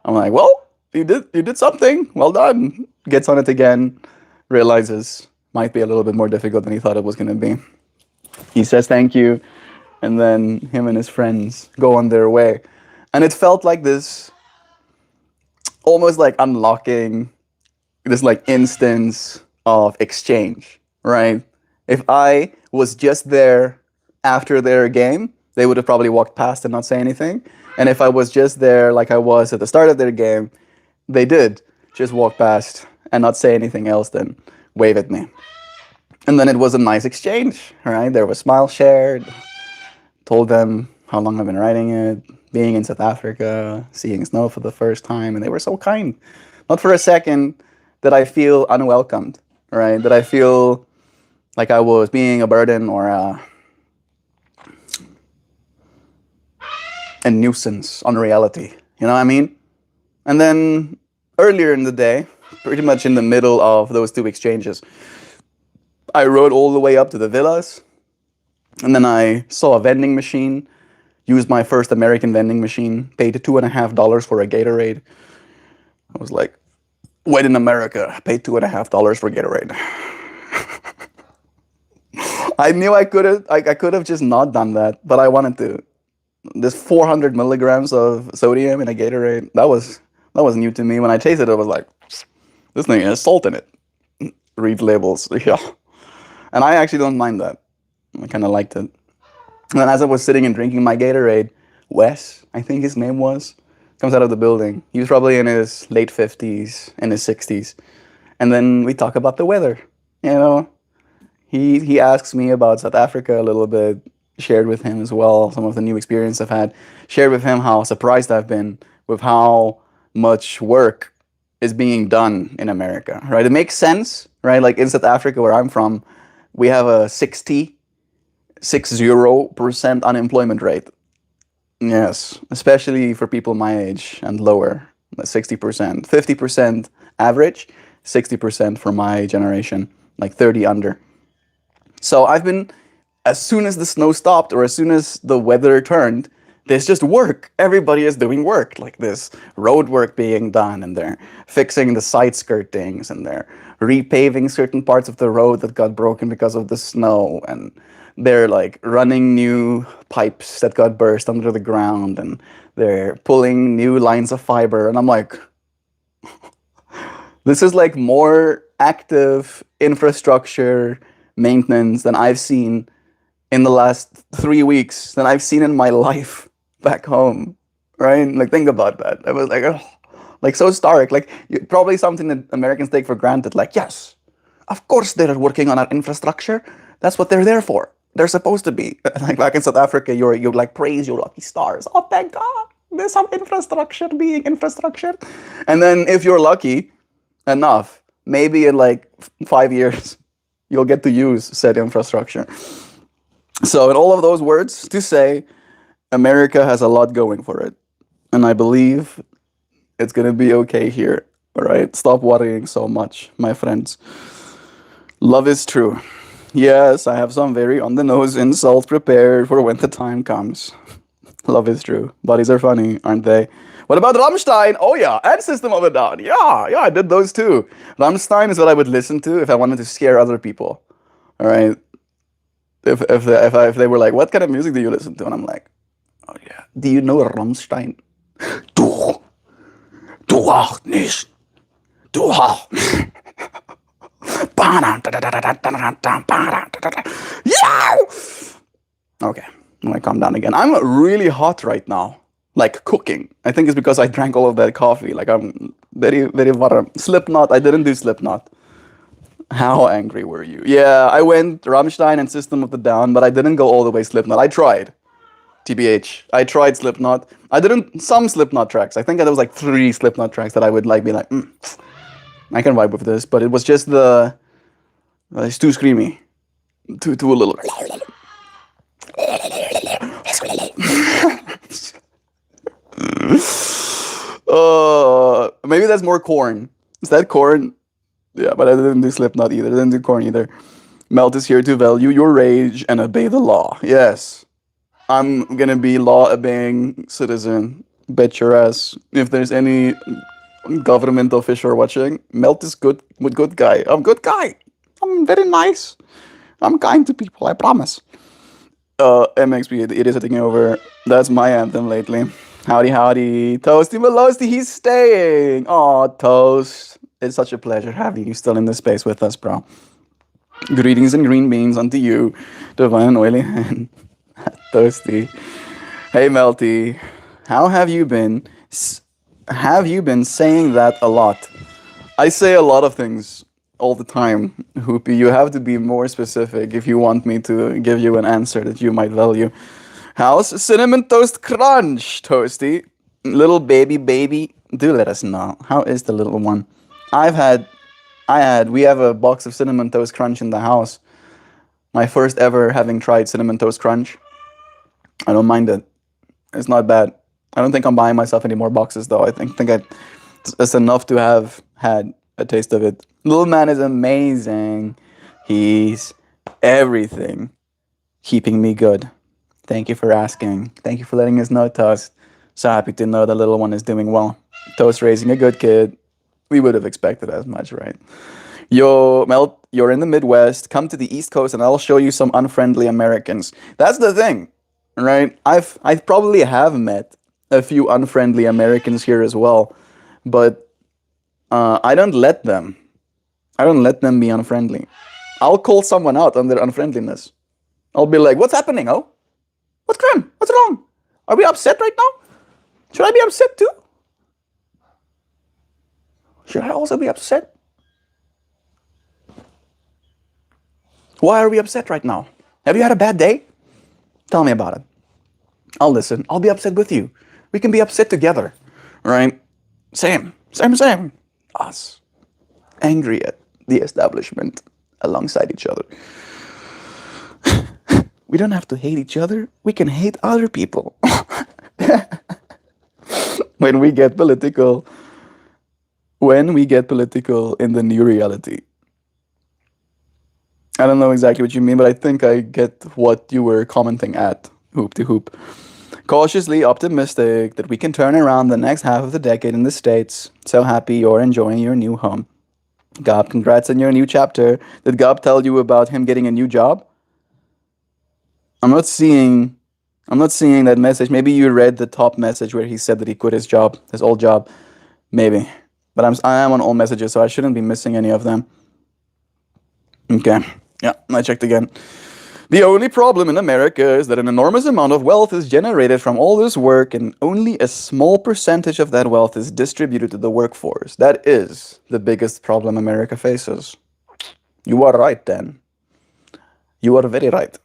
I'm like, well, you did something. Well done. Gets on it again. Realizes might be a little bit more difficult than he thought it was going to be. He says thank you. And then him and his friends go on their way. And it felt like this, almost like unlocking this like instance of exchange, right? If I was just there after their game, they would have probably walked past and not say anything. And if I was just there like I was at the start of their game, they did just walk past and not say anything else, then wave at me. And then it was a nice exchange, right? There was smiles shared, told them how long I've been riding it, being in South Africa, seeing snow for the first time, and they were so kind. Not for a second did I feel unwelcomed, right? Did I feel like I was being a burden or a nuisance on reality. You know what I mean? And then earlier in the day, pretty much in the middle of those two exchanges, I rode all the way up to the villas, and then I saw a vending machine, used my first American vending machine, paid $2.50 for a Gatorade. I was like, when in America, I paid $2.50 for Gatorade. I knew I could have just not done that, but I wanted to. This 400 milligrams of sodium in a Gatorade, that was new to me. When I tasted it, I was like, this thing has salt in it. Read labels, yeah. And I actually don't mind that. I kind of liked it. And then as I was sitting and drinking my Gatorade, Wes, I think his name was, comes out of the building. He was probably in his late 50s, in his 60s. And then we talk about the weather, you know. He asks me about South Africa a little bit, shared with him as well some of the new experience I've had, shared with him how surprised I've been with how much work is being done in America, right? It makes sense, right? Like in South Africa, where I'm from, we have a 60% unemployment rate. Yes, especially for people my age and lower, 60%. 50% average, 60% for my generation, like 30 under. So I've been, as soon as the snow stopped or as soon as the weather turned, there's just work. Everybody is doing work, like this road work being done, and they're fixing the side skirtings, and they're repaving certain parts of the road that got broken because of the snow, and they're like running new pipes that got burst under the ground, and they're pulling new lines of fiber. And I'm like, this is like more active infrastructure maintenance than I've seen in the last 3 weeks than I've seen in my life back home, right? Like, think about that. I was like, oh, like so stark. Like, probably something that Americans take for granted. Like, yes, of course they're working on our infrastructure. That's what they're there for. They're supposed to be. Like back in South Africa, you like praise your lucky stars. Oh, thank God, there's some infrastructure being infrastructure. And then if you're lucky enough, maybe in like 5 years, you'll get to use said infrastructure. So in all of those words, to say America has a lot going for it. And I believe it's going to be okay here. All right? Stop worrying so much, my friends. Love is true. Yes, I have some very on the nose insults prepared for when the time comes. Love is true. Bodies are funny, aren't they? What about Rammstein? Oh yeah, and System of a Down. Yeah, I did those too. Rammstein is what I would listen to if I wanted to scare other people. All right? If they were like, what kind of music do you listen to? And I'm like, oh yeah, do you know Rammstein? Du auch nicht. Du auch. Yeah! Okay, I'm gonna calm down again. I'm really hot right now. Like cooking. I think it's because I drank all of that coffee. Like I'm very, very warm. Slipknot, I didn't do Slipknot. How angry were you? Yeah, I went Rammstein and System of the Down, but I didn't go all the way Slipknot. I tried. TBH. I tried Slipknot. I didn't some Slipknot tracks. I think there was like 3 Slipknot tracks that I would like be like, I can vibe with this, but it was just it's too screamy. Too a little. Maybe that's more Corn. Is that Corn? Yeah, but I didn't do Slipknot either. I didn't do Corn either. Melt is here to value your rage and obey the law. Yes. I'm gonna be law-obeying citizen. Bet your ass. If there's any government official watching, Melt is good guy. I'm good guy. I'm very nice. I'm kind to people, I promise. MXP, it is taking over. That's my anthem lately. Howdy, howdy. Toasty Malosty, he's staying. Aw, Toast. It's such a pleasure having you still in this space with us, bro. Greetings and green beans unto you, divine and oily hand. Toasty. Hey, Melty. How have you been? Have you been saying that a lot? I say a lot of things all the time, Hoopy. You have to be more specific if you want me to give you an answer that you might value. How's Cinnamon Toast Crunch, Toasty? Little baby, do let us know. How is the little one? We have a box of Cinnamon Toast Crunch in the house. My first ever having tried Cinnamon Toast Crunch. I don't mind it. It's not bad. I don't think I'm buying myself any more boxes though. I think It's enough to have had a taste of it. Little man is amazing. He's everything, keeping me good. Thank you for asking. Thank you for letting us know, Toast. So happy to know the little one is doing well. Toast raising a good kid. We would have expected as much, right? Yo, Mel, you're in the Midwest. Come to the East Coast and I'll show you some unfriendly Americans. That's the thing, right? I probably have met a few unfriendly Americans here as well, but I don't let them. I don't let them be unfriendly. I'll call someone out on their unfriendliness. I'll be like, "What's happening? Oh, what's crime? What's wrong? Are we upset right now? Should I be upset too? Should I also be upset? Why are we upset right now? Have you had a bad day? Tell me about it. I'll listen. I'll be upset with you. We can be upset together, right? Same, same, same. Us, angry at the establishment alongside each other. We don't have to hate each other. We can hate other people. when we get political, when we get political in the new reality. I don't know exactly what you mean, but I think I get what you were commenting at. Hoop to hoop. Cautiously optimistic that we can turn around the next half of the decade in the States. So happy you're enjoying your new home. Gob, congrats on your new chapter. Did Gob tell you about him getting a new job? I'm not seeing that message. Maybe you read the top message where he said that he quit his job, his old job. Maybe. But I am on all messages, so I shouldn't be missing any of them. Okay. Yeah, I checked again. The only problem in America is that an enormous amount of wealth is generated from all this work, and only a small percentage of that wealth is distributed to the workforce. That is the biggest problem America faces. You are right, Dan. You are very right.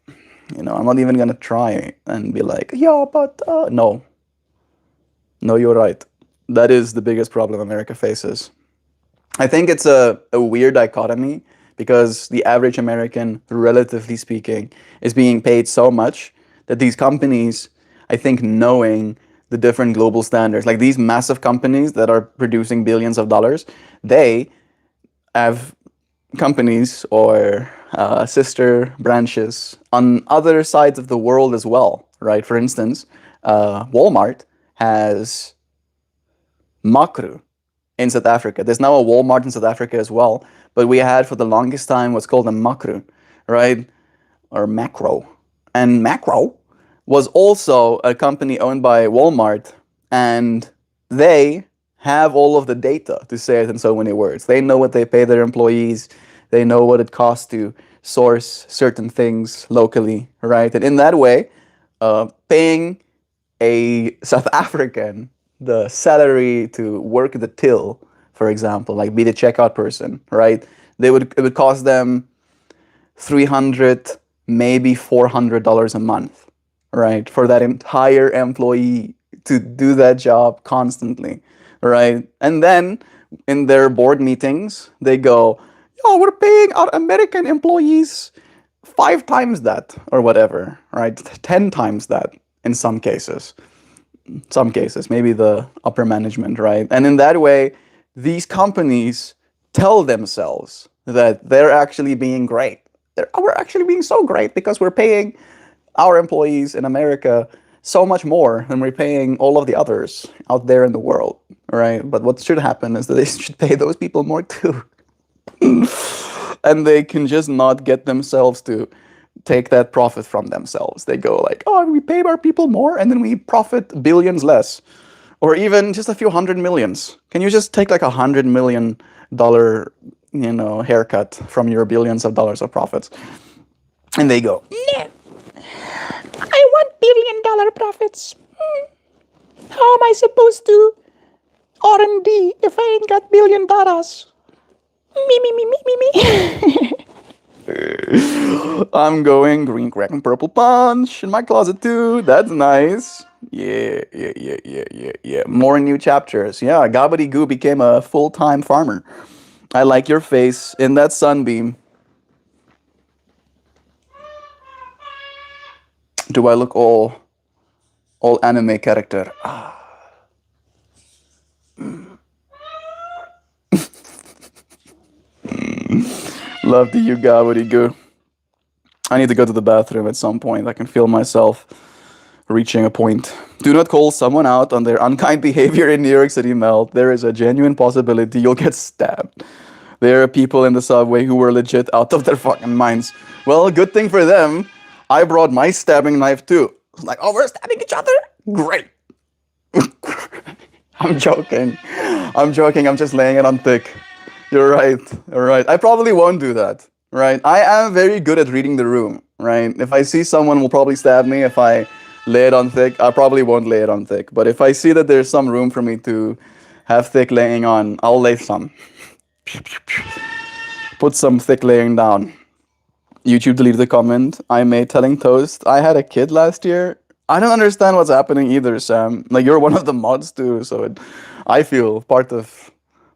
I'm not even gonna try and be like, yeah, but no. No, you're right. That is the biggest problem America faces. I think it's a weird dichotomy because the average American, relatively speaking, is being paid so much that these companies, I think, knowing the different global standards, like these massive companies that are producing billions of dollars, they have companies or sister branches on other sides of the world as well, right? For instance, Walmart has Makro in South Africa. There's now a Walmart in South Africa as well, but we had for the longest time what's called a Makro, right? Or Macro. And Macro was also a company owned by Walmart, and they have all of the data, to say it in so many words. They know what they pay their employees, they know what it costs to source certain things locally, right? And in that way, paying a South African the salary to work the till, for example, like be the checkout person, right? It would cost them $300, maybe $400 a month, right? For that entire employee to do that job constantly, right? And then in their board meetings, they go, "Oh, we're paying our American employees 5 times that or whatever, right? 10 times that in some cases." Some cases, maybe the upper management, right? And in that way, these companies tell themselves that they're actually being great. We're actually being so great because we're paying our employees in America so much more than we're paying all of the others out there in the world, right? But what should happen is that they should pay those people more too. And they can just not get themselves to take that profit from themselves. They go like, "Oh, we pay our people more and then we profit billions less." Or even just a few hundred millions. Can you just take like $100 million, haircut from your billions of dollars of profits? And they go, "No, I want $1 billion profits. How am I supposed to R&D if I ain't got $1 billion? Me, me, me, me, me, me." I'm going green, crack, and purple punch in my closet too. That's nice. Yeah. More new chapters. Yeah, Gobbity Goo became a full-time farmer. I like your face in that sunbeam. Do I look all anime character? Love the you goo. I need to go to the bathroom at some point. I can feel myself reaching a point. Do not call someone out on their unkind behavior in New York City, Melt. There is a genuine possibility you'll get stabbed. There are people in the subway who were legit out of their fucking minds. Well, good thing for them. I brought my stabbing knife too. Like, oh, we're stabbing each other? Great. I'm joking. I'm joking. I'm just laying it on thick. You're right. You're right. I probably won't do that. Right. I am very good at reading the room. Right. If I see someone will probably stab me if I lay it on thick, I probably won't lay it on thick. But if I see that there's some room for me to have thick laying on, I'll lay some. Put some thick laying down. YouTube deleted the comment I made telling Toast I had a kid last year. I don't understand what's happening either, Sam. Like, you're one of the mods too, so I feel part of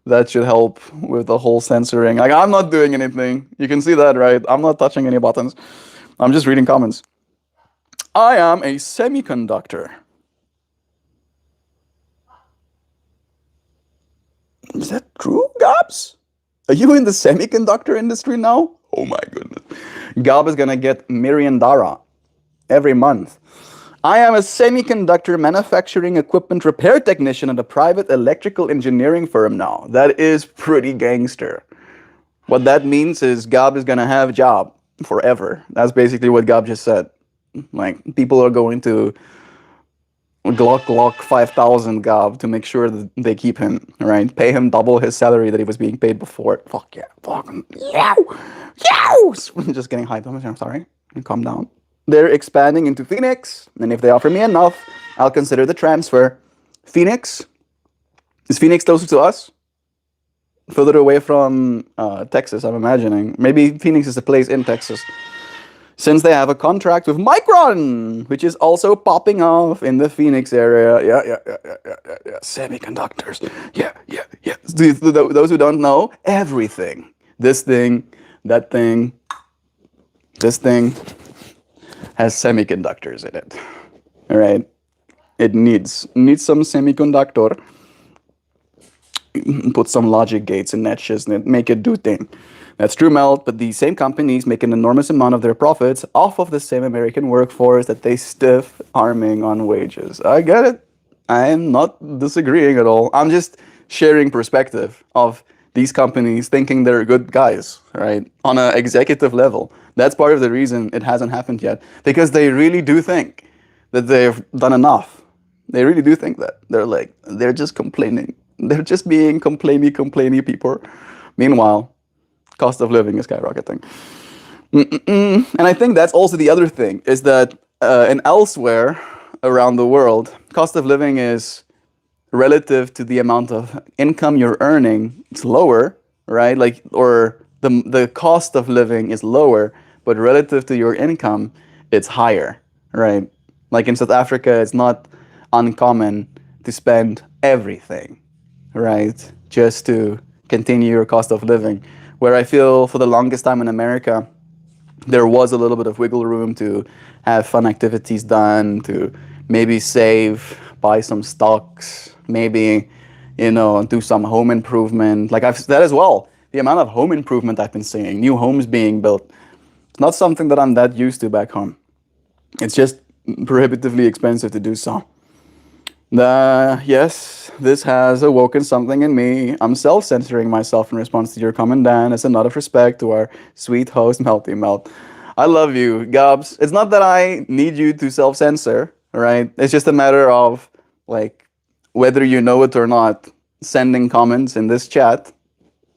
that should help with the whole censoring. Like, I'm not doing anything. You can see that, right? I'm not touching any buttons. I'm just reading comments. I am a semiconductor. Is that true, Gabs? Are you in the semiconductor industry now? Oh my goodness. Gab is gonna get Miriandara every month. I am a semiconductor manufacturing equipment repair technician at a private electrical engineering firm now. That is pretty gangster. What that means is Gab is gonna have a job forever. That's basically what Gab just said. Like, people are going to Glock 5000 Gab to make sure that they keep him, right? Pay him double his salary that he was being paid before. Fuck yeah. Fuck him. Yeah. Just getting hyped. I'm sorry. Calm down. They're expanding into Phoenix, and if they offer me enough, I'll consider the transfer. Phoenix? Is Phoenix closer to us? Further away from Texas, I'm imagining. Maybe Phoenix is a place in Texas. Since they have a contract with Micron, which is also popping off in the Phoenix area. Yeah. Semiconductors. Yeah. Those who don't know, everything. This thing, that thing, this thing has semiconductors in it. All right? It needs some semiconductor. Put some logic gates and netches and make it do thing. That's true, Melt, but these same companies make an enormous amount of their profits off of the same American workforce that they stiff arming on wages. I get it. I am not disagreeing at all. I'm just sharing perspective of these companies thinking they're good guys, right? On an executive level. That's part of the reason it hasn't happened yet. Because they really do think that they've done enough. They really do think that. They're just complaining. They're just being complainy people. Meanwhile, cost of living is skyrocketing. And I think that's also the other thing, is that and elsewhere around the world, cost of living is relative to the amount of income you're earning, it's lower, right? Like, or the cost of living is lower, but relative to your income, it's higher, right? Like in South Africa, it's not uncommon to spend everything, right? Just to continue your cost of living. Where I feel for the longest time in America, there was a little bit of wiggle room to have fun activities done, to maybe save, buy some stocks, maybe, do some home improvement. Like I've said as well, the amount of home improvement I've been seeing, new homes being built, it's not something that I'm that used to back home. It's just prohibitively expensive to do so. Yes, this has awoken something in me. I'm self-censoring myself in response to your comment, Dan, as a nod of respect to our sweet host, Melty Melt. I love you, Gabs. It's not that I need you to self-censor, right? It's just a matter of, like, whether you know it or not, sending comments in this chat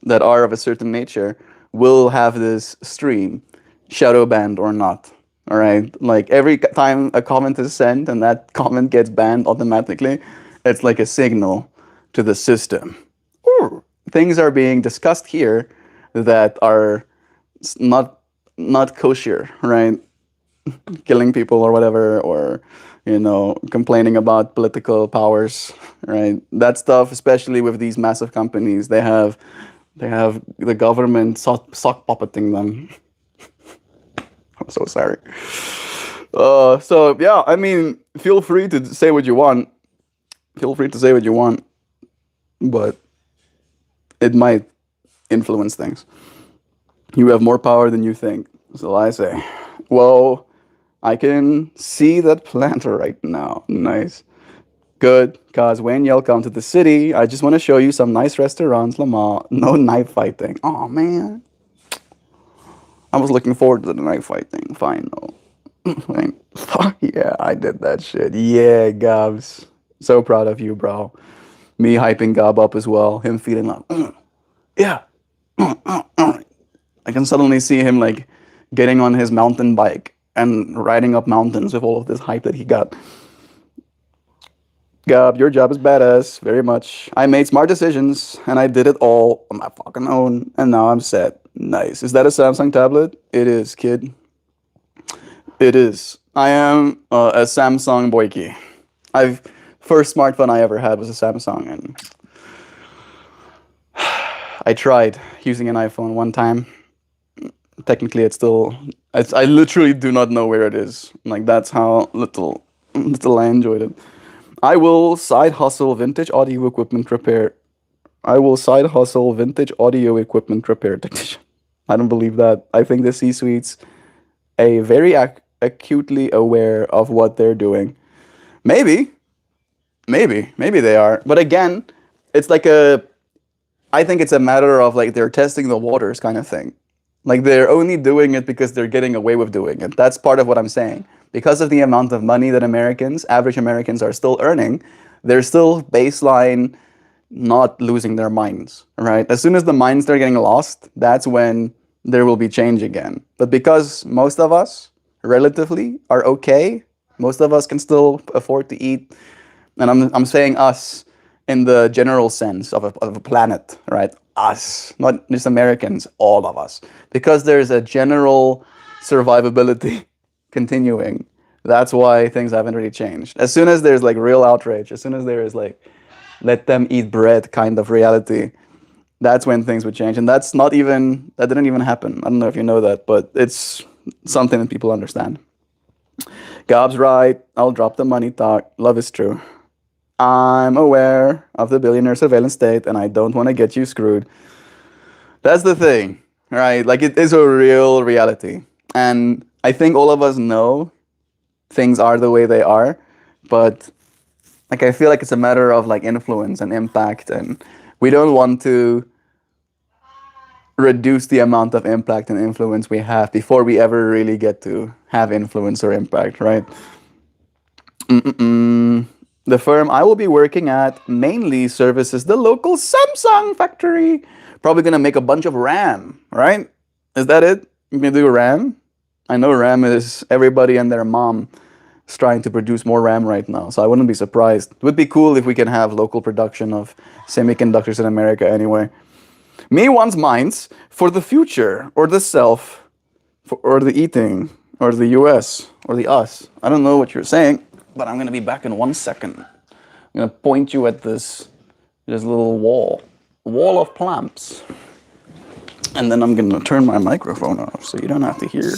that are of a certain nature will have this stream shadow banned or not. All right, like every time a comment is sent and that comment gets banned automatically, it's like a signal to the system. Ooh, things are being discussed here that are not kosher, right? Killing people or whatever, or complaining about political powers, right? That stuff, especially with these massive companies, they have the government sock puppeting them. I'm so sorry. So yeah, I mean, feel free to say what you want. Feel free to say what you want, but it might influence things. You have more power than you think. So I say, well, I can see that planter right now. Nice. Good, cause when y'all come to the city, I just want to show you some nice restaurants, Lamar. No knife fighting. Oh man, I was looking forward to the knife fighting. Fine, no. Fuck yeah, I did that shit. Yeah, Gabs. So proud of you, bro. Me hyping Gab up as well. Him feeling like, yeah. I can suddenly see him like getting on his mountain bike and riding up mountains with all of this hype that he got. Gab, your job is badass, very much. I made smart decisions and I did it all on my fucking own, and now I'm set. Nice. Is that a Samsung tablet? It is, kid. It is. I am a Samsung boyki. I've first smartphone I ever had was a Samsung, and I tried using an iPhone one time. Technically, it's still. I literally do not know where it is. Like that's how little I enjoyed it. I will side hustle vintage audio equipment repair. I will side hustle vintage audio equipment repair technician. I don't believe that. I think the C-suite's a very acutely aware of what they're doing. Maybe, maybe they are. But again, it's like a. I think it's a matter of like they're testing the waters kind of thing. Like they're only doing it because they're getting away with doing it. That's part of what I'm saying. Because of the amount of money that Americans, average Americans, are still earning, they're still baseline not losing their minds, right? As soon as the minds start getting lost, that's when there will be change again. But because most of us, relatively, are okay, most of us can still afford to eat, and I'm saying us in the general sense of a planet, right? Us, not just Americans, all of us. Because there's a general survivability continuing. That's why things haven't really changed. As soon as there's like real outrage, as soon as there is like let them eat bread kind of reality, that's when things would change. And that didn't even happen. I don't know if you know that, but it's something that people understand. Gob's right. I'll drop the money talk. Love is true. I'm aware of the billionaire surveillance state and I don't want to get you screwed. That's the thing, right? Like it is a real reality. And I think all of us know things are the way they are, but like I feel like it's a matter of like influence and impact, and we don't want to reduce the amount of impact and influence we have before we ever really get to have influence or impact, right? Mm-mm. The firm I will be working at mainly services the local Samsung factory. Probably gonna make a bunch of RAM, right? Is that it? You gonna do RAM? I know RAM is everybody and their mom is trying to produce more RAM right now, so I wouldn't be surprised. It would be cool if we can have local production of semiconductors in America anyway. Me wants minds for the future, or the self, or the eating, or the US, or the us. I don't know what you're saying, but I'm gonna be back in 1 second. I'm gonna point you at this little wall of plants, and then I'm gonna turn my microphone off so you don't have to hear.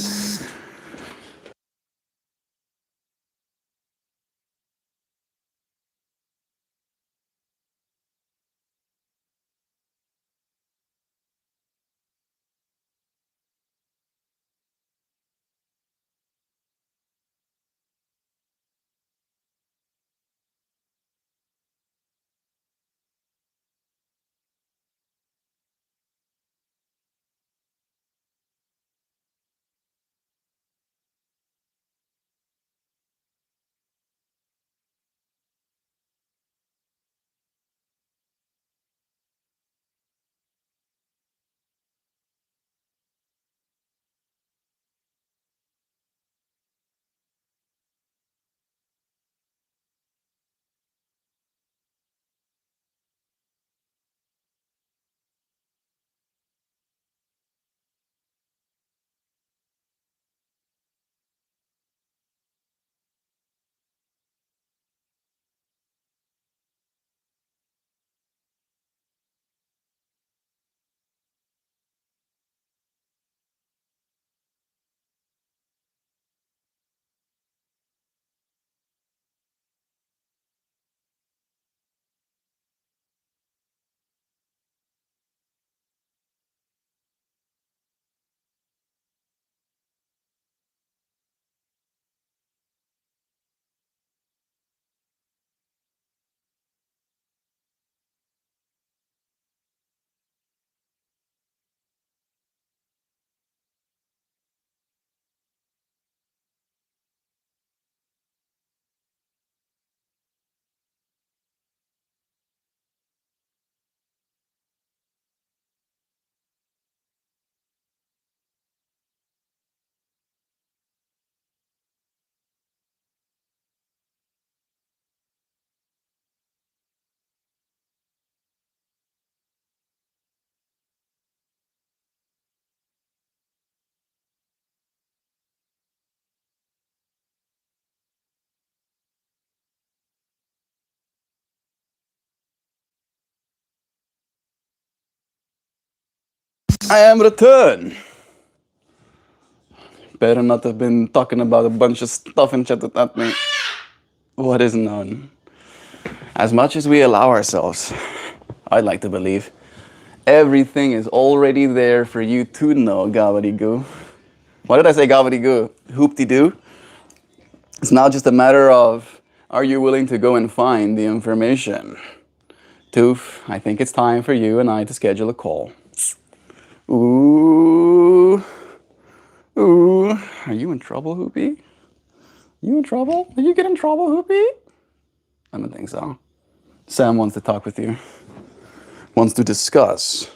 I am returned. Better not have been talking about a bunch of stuff and chatted at me. What is known? As much as we allow ourselves, I'd like to believe, everything is already there for you to know, gobbledygoo. Why did I say gobbledygoo? Hoop-de-doo. It's now just a matter of, are you willing to go and find the information? Toof, I think it's time for you and I to schedule a call. Ooh. Ooh. Are you in trouble, Hoopy? You in trouble? Did you get in trouble, Hoopy? I don't think so. Sam wants to talk with you. Wants to discuss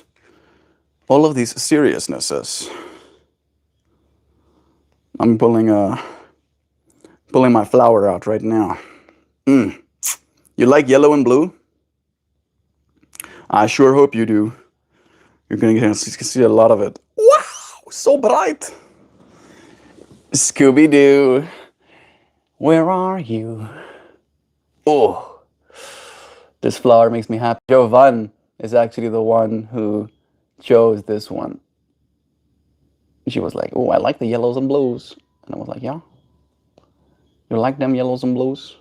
all of these seriousnesses. I'm pulling my flower out right now. You like yellow and blue? I sure hope you do. You're gonna get to see a lot of it. Wow, so bright. Scooby-Doo, where are you? Oh, this flower makes me happy. Jovan is actually the one who chose this one. She was like, oh, I like the yellows and blues. And I was like, yeah? You like them yellows and blues?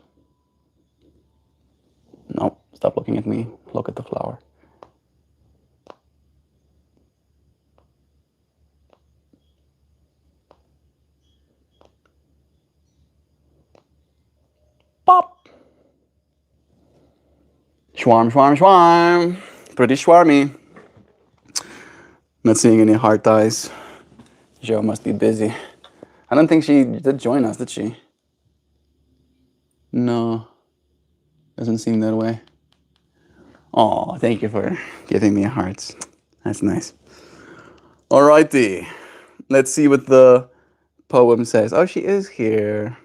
No, stop looking at me. Look at the flower. Pop! Schwarm, schwarm, schwarm. Pretty schwarmy. Not seeing any heart eyes. Jo must be busy. I don't think she did join us, did she? No. Doesn't seem that way. Oh, thank you for giving me hearts. That's nice. Alrighty. Let's see what the poem says. Oh, she is here.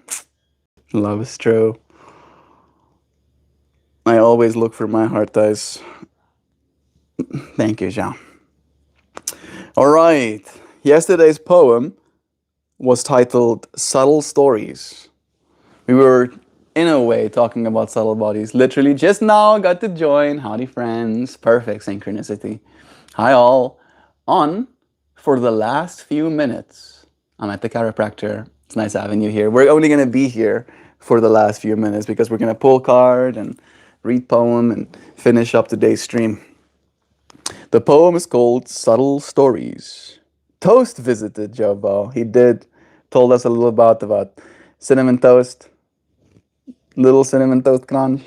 Love is true. I always look for my heart eyes. Thank you, Jean. Alright. Yesterday's poem was titled Subtle Stories. We were, in a way, talking about subtle bodies. Literally just now got to join. Howdy, friends. Perfect synchronicity. Hi, all. On for the last few minutes. I'm at the chiropractor. It's nice having you here. We're only going to be here for the last few minutes because we're going to pull card and read poem and finish up today's stream. The poem is called Subtle Stories. Toast visited Jobo. He told us a little about cinnamon toast, little cinnamon toast crunch.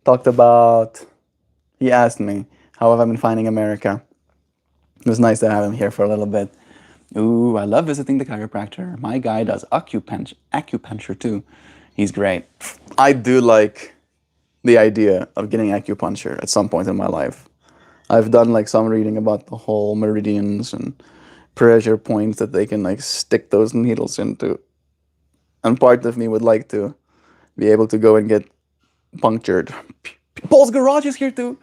Talked about, he asked me, how have I been finding America? It was nice to have him here for a little bit. Ooh, I love visiting the chiropractor. My guy does acupuncture too. He's great. I do like the idea of getting acupuncture at some point in my life. I've done like some reading about the whole meridians and pressure points that they can like stick those needles into. And part of me would like to be able to go and get punctured. Paul's garage is here too.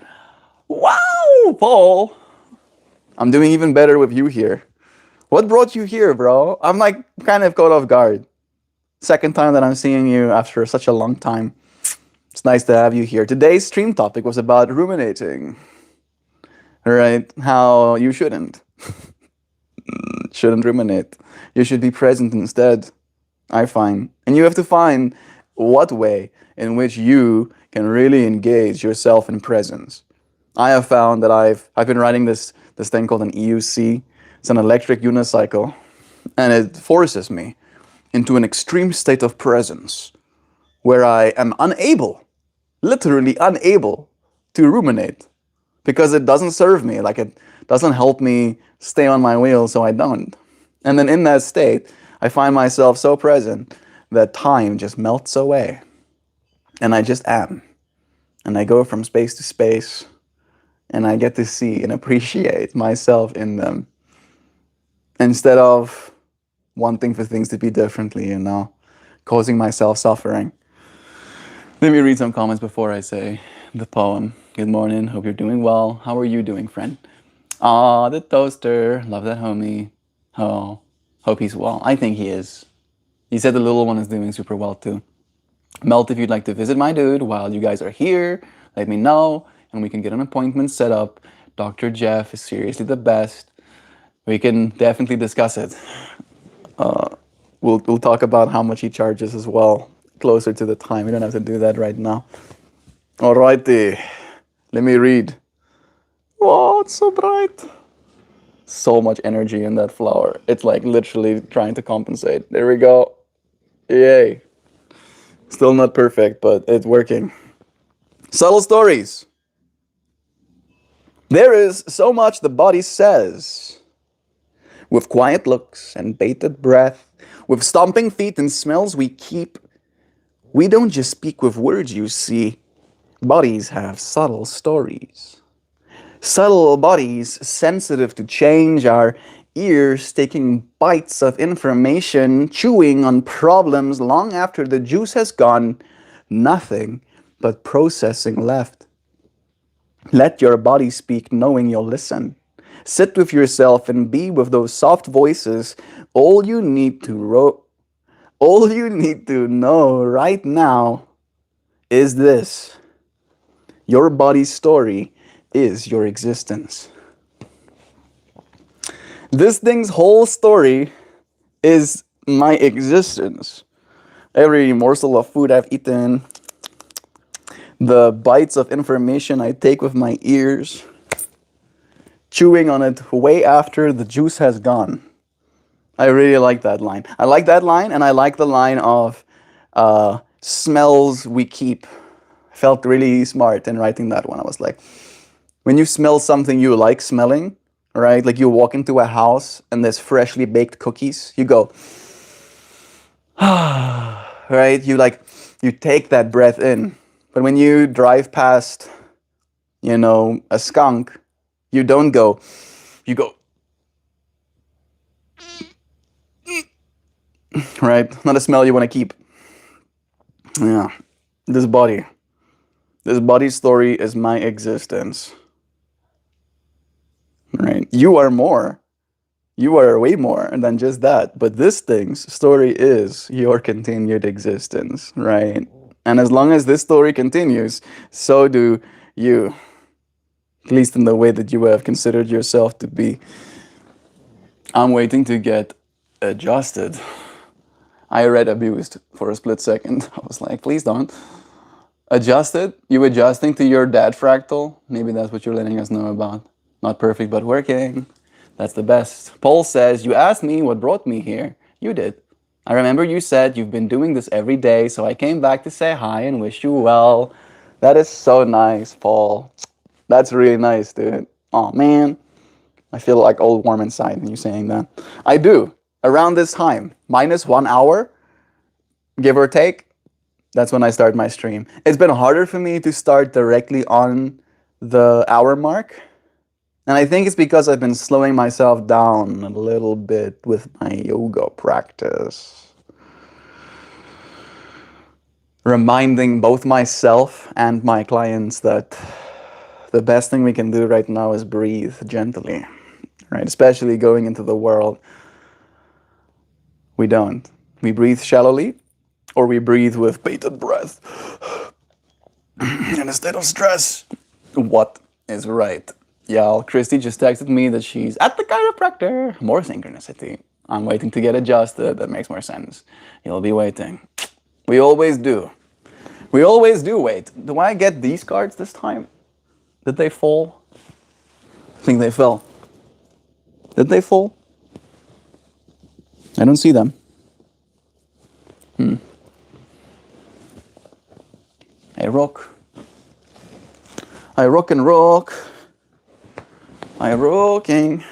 Wow, Paul. I'm doing even better with you here. What brought you here, bro? I'm like kind of caught off guard. Second time that I'm seeing you after such a long time. It's nice to have you here. Today's stream topic was about ruminating. Right? How you shouldn't. Shouldn't ruminate. You should be present instead, I find. And you have to find what way in which you can really engage yourself in presence. I have found that I've been riding this thing called an EUC. It's an electric unicycle. And it forces me into an extreme state of presence where I am unable, literally unable, to ruminate. Because it doesn't serve me, like it doesn't help me stay on my wheel, so I don't. And then in that state, I find myself so present that time just melts away. And I just am. And I go from space to space, and I get to see and appreciate myself in them. Instead of wanting for things to be differently, causing myself suffering. Let me read some comments before I say the poem. Good morning, hope you're doing well. How are you doing, friend? Aw, the toaster, love that homie. Oh, hope he's well. I think he is. He said the little one is doing super well too. Melt, if you'd like to visit my dude while you guys are here, let me know and we can get an appointment set up. Dr. Jeff is seriously the best. We can definitely discuss it. We'll talk about how much he charges as well closer to the time. We don't have to do that right now. Alrighty, let me read. Oh, it's so bright. So much energy in that flower. It's like literally trying to compensate. There we go. Yay. Still not perfect, but it's working. Subtle stories. There is so much the body says. With quiet looks and bated breath, with stomping feet and smells we keep, we don't just speak with words, you see. Bodies have subtle stories. Subtle bodies, sensitive to change, our ears taking bites of information, chewing on problems long after the juice has gone, nothing but processing left. Let your body speak knowing you'll listen. Sit with yourself and be with those soft voices. All you need to know right now is this. Your body's story is your existence. This thing's whole story is my existence. Every morsel of food I've eaten, the bites of information I take with my ears, chewing on it way after the juice has gone. I really like that line. I like that line, and I like the line of smells we keep. I felt really smart in writing that one. I was like, when you smell something you like smelling, right? Like you walk into a house and there's freshly baked cookies, you go, right? You take that breath in. But when you drive past, a skunk, you don't go, you go, right? Not a smell you want to keep. Yeah. This body story is my existence. Right? You are more. You are way more than just that. But this thing's story is your continued existence, right? And as long as this story continues, so do you. At least in the way that you have considered yourself to be. I'm waiting to get adjusted. I read abused for a split second. I was like, please don't. Adjusted? You adjusting to your dad fractal? Maybe that's what you're letting us know about. Not perfect, but working. That's the best. Paul says, you asked me what brought me here. You did. I remember you said you've been doing this every day, so I came back to say hi and wish you well. That is so nice, Paul. That's really nice, dude. Oh, man. I feel like all warm inside when you're saying that. I do. Around this time, minus 1 hour, give or take, that's when I start my stream. It's been harder for me to start directly on the hour mark. And I think it's because I've been slowing myself down a little bit with my yoga practice. Reminding both myself and my clients that the best thing we can do right now is breathe gently, right? Especially going into the world. We don't. We breathe shallowly, or we breathe with bated breath. In a state of stress. What is right? Y'all, Christy just texted me that she's at the chiropractor. More synchronicity. I'm waiting to get adjusted. That makes more sense. You'll be waiting. We always do. We always do wait. Do I get these cards this time? Did they fall? I think they fell. Did they fall? I don't see them. I rock. I rock and rock. I rocking.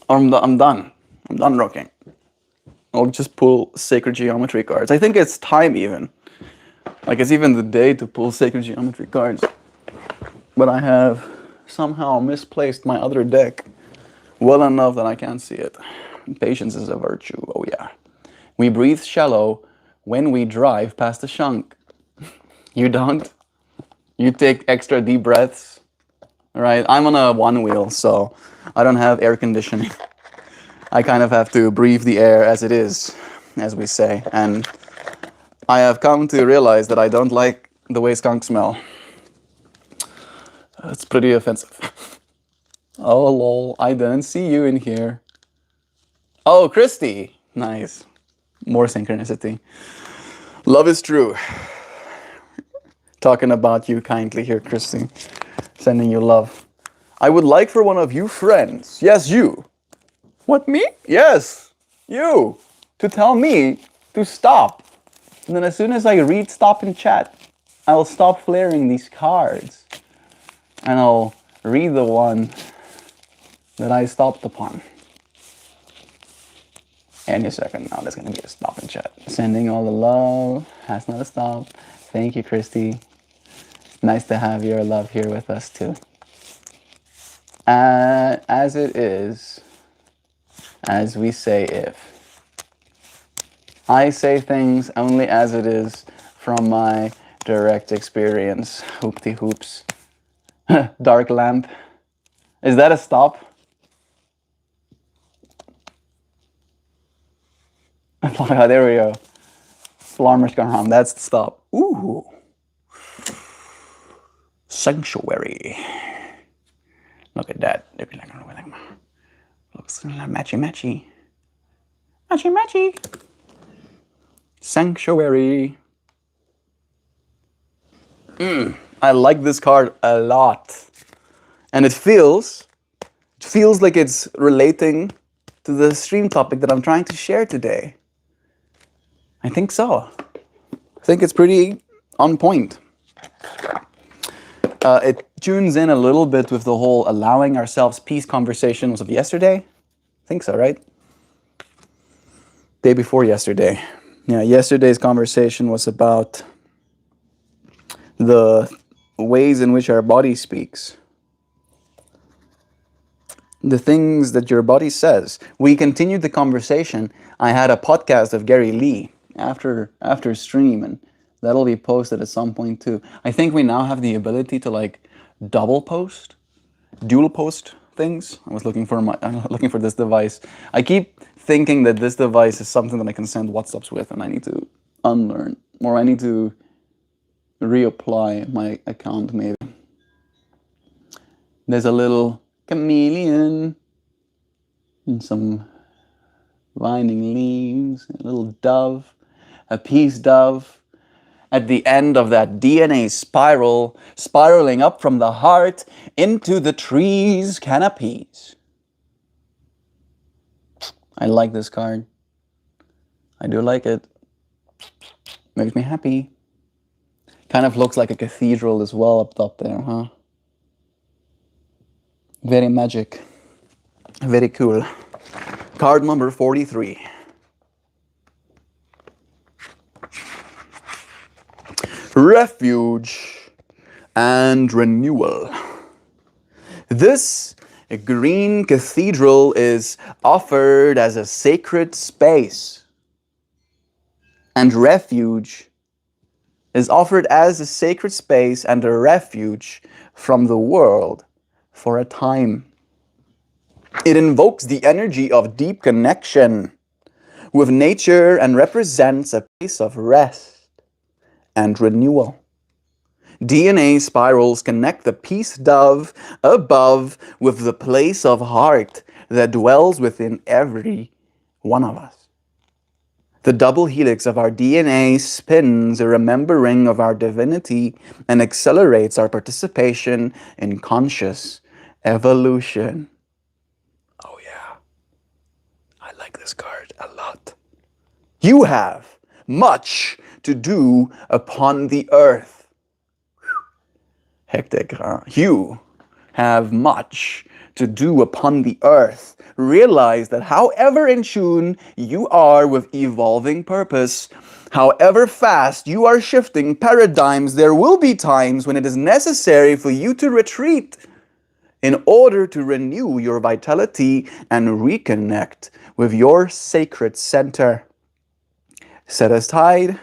I'm done. I'm done rocking. I'll just pull sacred geometry cards. I think it's time even. Like it's even the day to pull sacred geometry cards. But I have somehow misplaced my other deck well enough that I can't see it. Patience is a virtue, oh yeah. We breathe shallow when we drive past a shunk. You don't? You take extra deep breaths, right? I'm on a one wheel, so I don't have air conditioning. I kind of have to breathe the air as it is, as we say. And I have come to realize that I don't like the way skunks smell. It's pretty offensive. Oh, lol. I didn't see you in here. Oh, Christy. Nice. More synchronicity. Love is true. Talking about you kindly here, Christy. Sending you love. I would like for one of you friends, yes, you. What, me? Yes, you. To tell me to stop. And then as soon as I read stop in chat, I'll stop flaring these cards. And I'll read the one that I stopped upon. Any second now, there's gonna be a stop in chat. Sending all the love. Has not a stop. Thank you, Christy. It's nice to have your love here with us too. As it is, as we say if. I say things only as it is from my direct experience. Hoopty hoops. Dark lamp. Is that a stop? Oh, there we go. Alarmer's gone home. That's the stop. Ooh. Sanctuary. Look at that. Looks matchy matchy. Matchy matchy. Sanctuary. I like this card a lot. And it feels like it's relating to the stream topic that I'm trying to share today. I think so. I think it's pretty on point. It tunes in a little bit with the whole allowing ourselves peace conversations of yesterday. I think so, right? Day before yesterday. Yeah, yesterday's conversation was about the ways in which our body speaks. The things that your body says. We continued the conversation. I had a podcast of Gary Lee after stream, and that'll be posted at some point too. I think we now have the ability to like double post, dual post things. I'm looking for this device. I keep thinking that this device is something that I can send WhatsApps with, and I need to unlearn, or I need to reapply my account maybe. There's a little chameleon and some vining leaves, a little dove, a peace dove at the end of that DNA spiral, spiraling up from the heart into the tree's canopies. I like this card. I do like it. Makes me happy. Kind of looks like a cathedral as well up top there, huh? Very magic. Very cool. Card number 43. Refuge and renewal. This green cathedral is offered as a sacred space, and refuge is offered as a sacred space and a refuge from the world for a time. It invokes the energy of deep connection with nature and represents a place of rest and renewal. DNA spirals connect the peace dove above with the place of heart that dwells within every one of us. The double helix of our DNA spins a remembering of our divinity and accelerates our participation in conscious evolution. Oh yeah, I like this card a lot. You have much to do upon the earth. Hectic, huh? You have much to do upon the earth. Realize that however in tune you are with evolving purpose, however fast you are shifting paradigms, there will be times when it is necessary for you to retreat in order to renew your vitality and reconnect with your sacred center. Set aside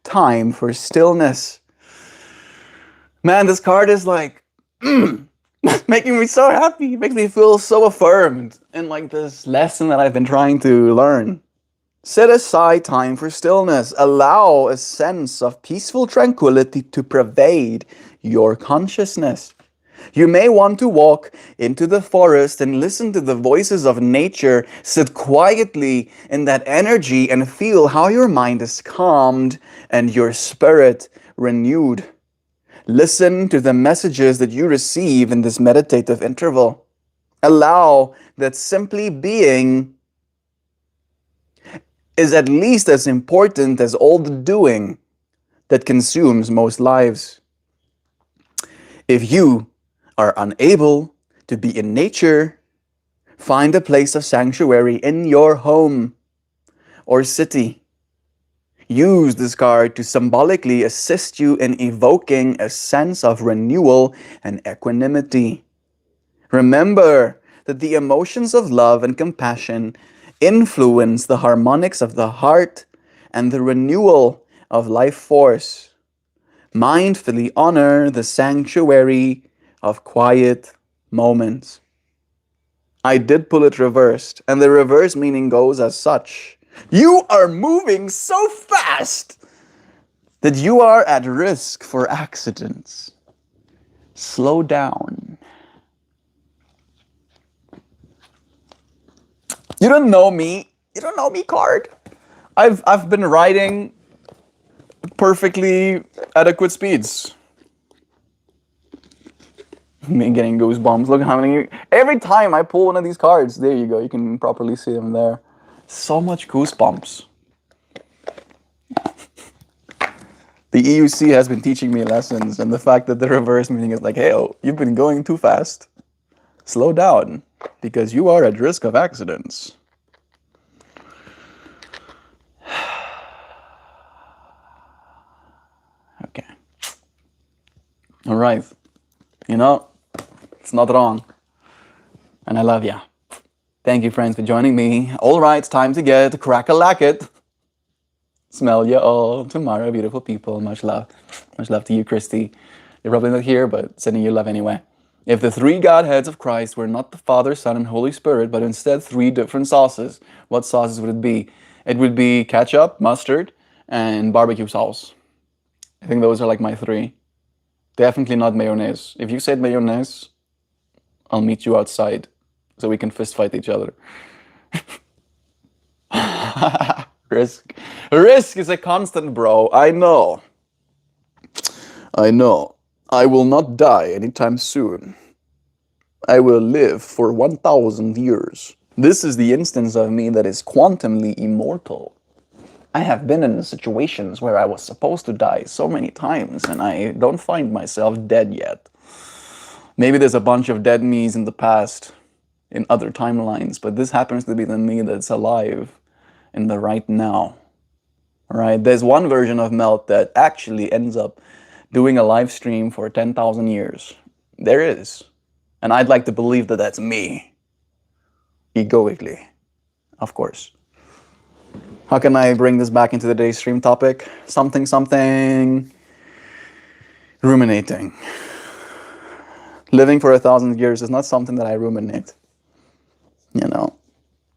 time for stillness. Man, this card is like making me so happy. It makes me feel so affirmed in like this lesson that I've been trying to learn. Set aside time for stillness. Allow a sense of peaceful tranquility to pervade your consciousness. You may want to walk into the forest and listen to the voices of nature, sit quietly in that energy and feel how your mind is calmed and your spirit renewed. Listen to the messages that you receive in this meditative interval. Allow that simply being is at least as important as all the doing that consumes most lives. If you are unable to be in nature, find a place of sanctuary in your home or city. Use this card to symbolically assist you in evoking a sense of renewal and equanimity. Remember that the emotions of love and compassion influence the harmonics of the heart and the renewal of life force. Mindfully honor the sanctuary of quiet moments. I did pull it reversed, and the reverse meaning goes as such. You are moving so fast that you are at risk for accidents. Slow down. You don't know me. You don't know me, card. I've been riding perfectly adequate speeds. Me getting goosebumps. Look how many. Every time I pull one of these cards, there you go. You can properly see them there. So much goosebumps. The EUC has been teaching me lessons, and the fact that the reverse meaning is like, hey, oh, you've been going too fast. Slow down, because you are at risk of accidents. Okay. All right. You know, it's not wrong. And I love ya. Thank you, friends, for joining me. All right, it's time to get crack-a-lack-it. Smell ya all tomorrow, beautiful people. Much love. Much love to you, Christy. You're probably not here, but sending you love anyway. If the three Godheads of Christ were not the Father, Son, and Holy Spirit, but instead three different sauces, what sauces would it be? It would be ketchup, mustard, and barbecue sauce. I think those are like my three. Definitely not mayonnaise. If you said mayonnaise, I'll meet you outside so we can fist fight each other. Risk. Risk is a constant, bro. I know. I know. I will not die anytime soon. I will live for 1,000 years. This is the instance of me that is quantumly immortal. I have been in situations where I was supposed to die so many times, and I don't find myself dead yet. Maybe there's a bunch of dead me's in the past, in other timelines, but this happens to be the me that's alive in the right now. All right, there's one version of Melt that actually ends up doing a live stream for 10,000 years. There is. And I'd like to believe that that's me. Egoically, of course. How can I bring this back into today's stream topic? Something. Ruminating. Living for 1,000 years is not something that I ruminate. You know,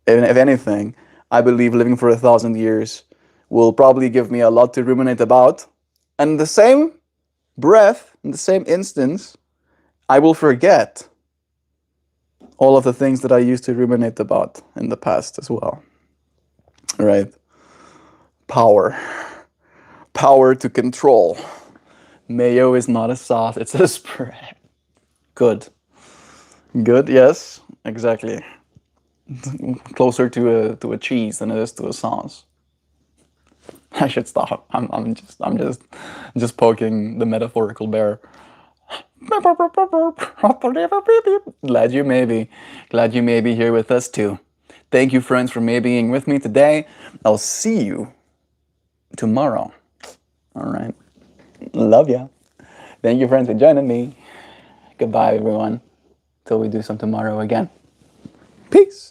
if anything, I believe living for 1,000 years will probably give me a lot to ruminate about. And in the same breath, in the same instance, I will forget all of the things that I used to ruminate about in the past as well. Right? Power. Power to control. Mayo is not a sauce, it's a spread. Good. Good, yes, exactly. Closer to a cheese than it is to a sauce. I should stop. I'm just poking the metaphorical bear. Glad you may be here with us too. Thank you, friends, for being with me today. I'll see you tomorrow. All right. Love ya. Thank you, friends, for joining me. Goodbye, everyone. Till we do some tomorrow again. Peace.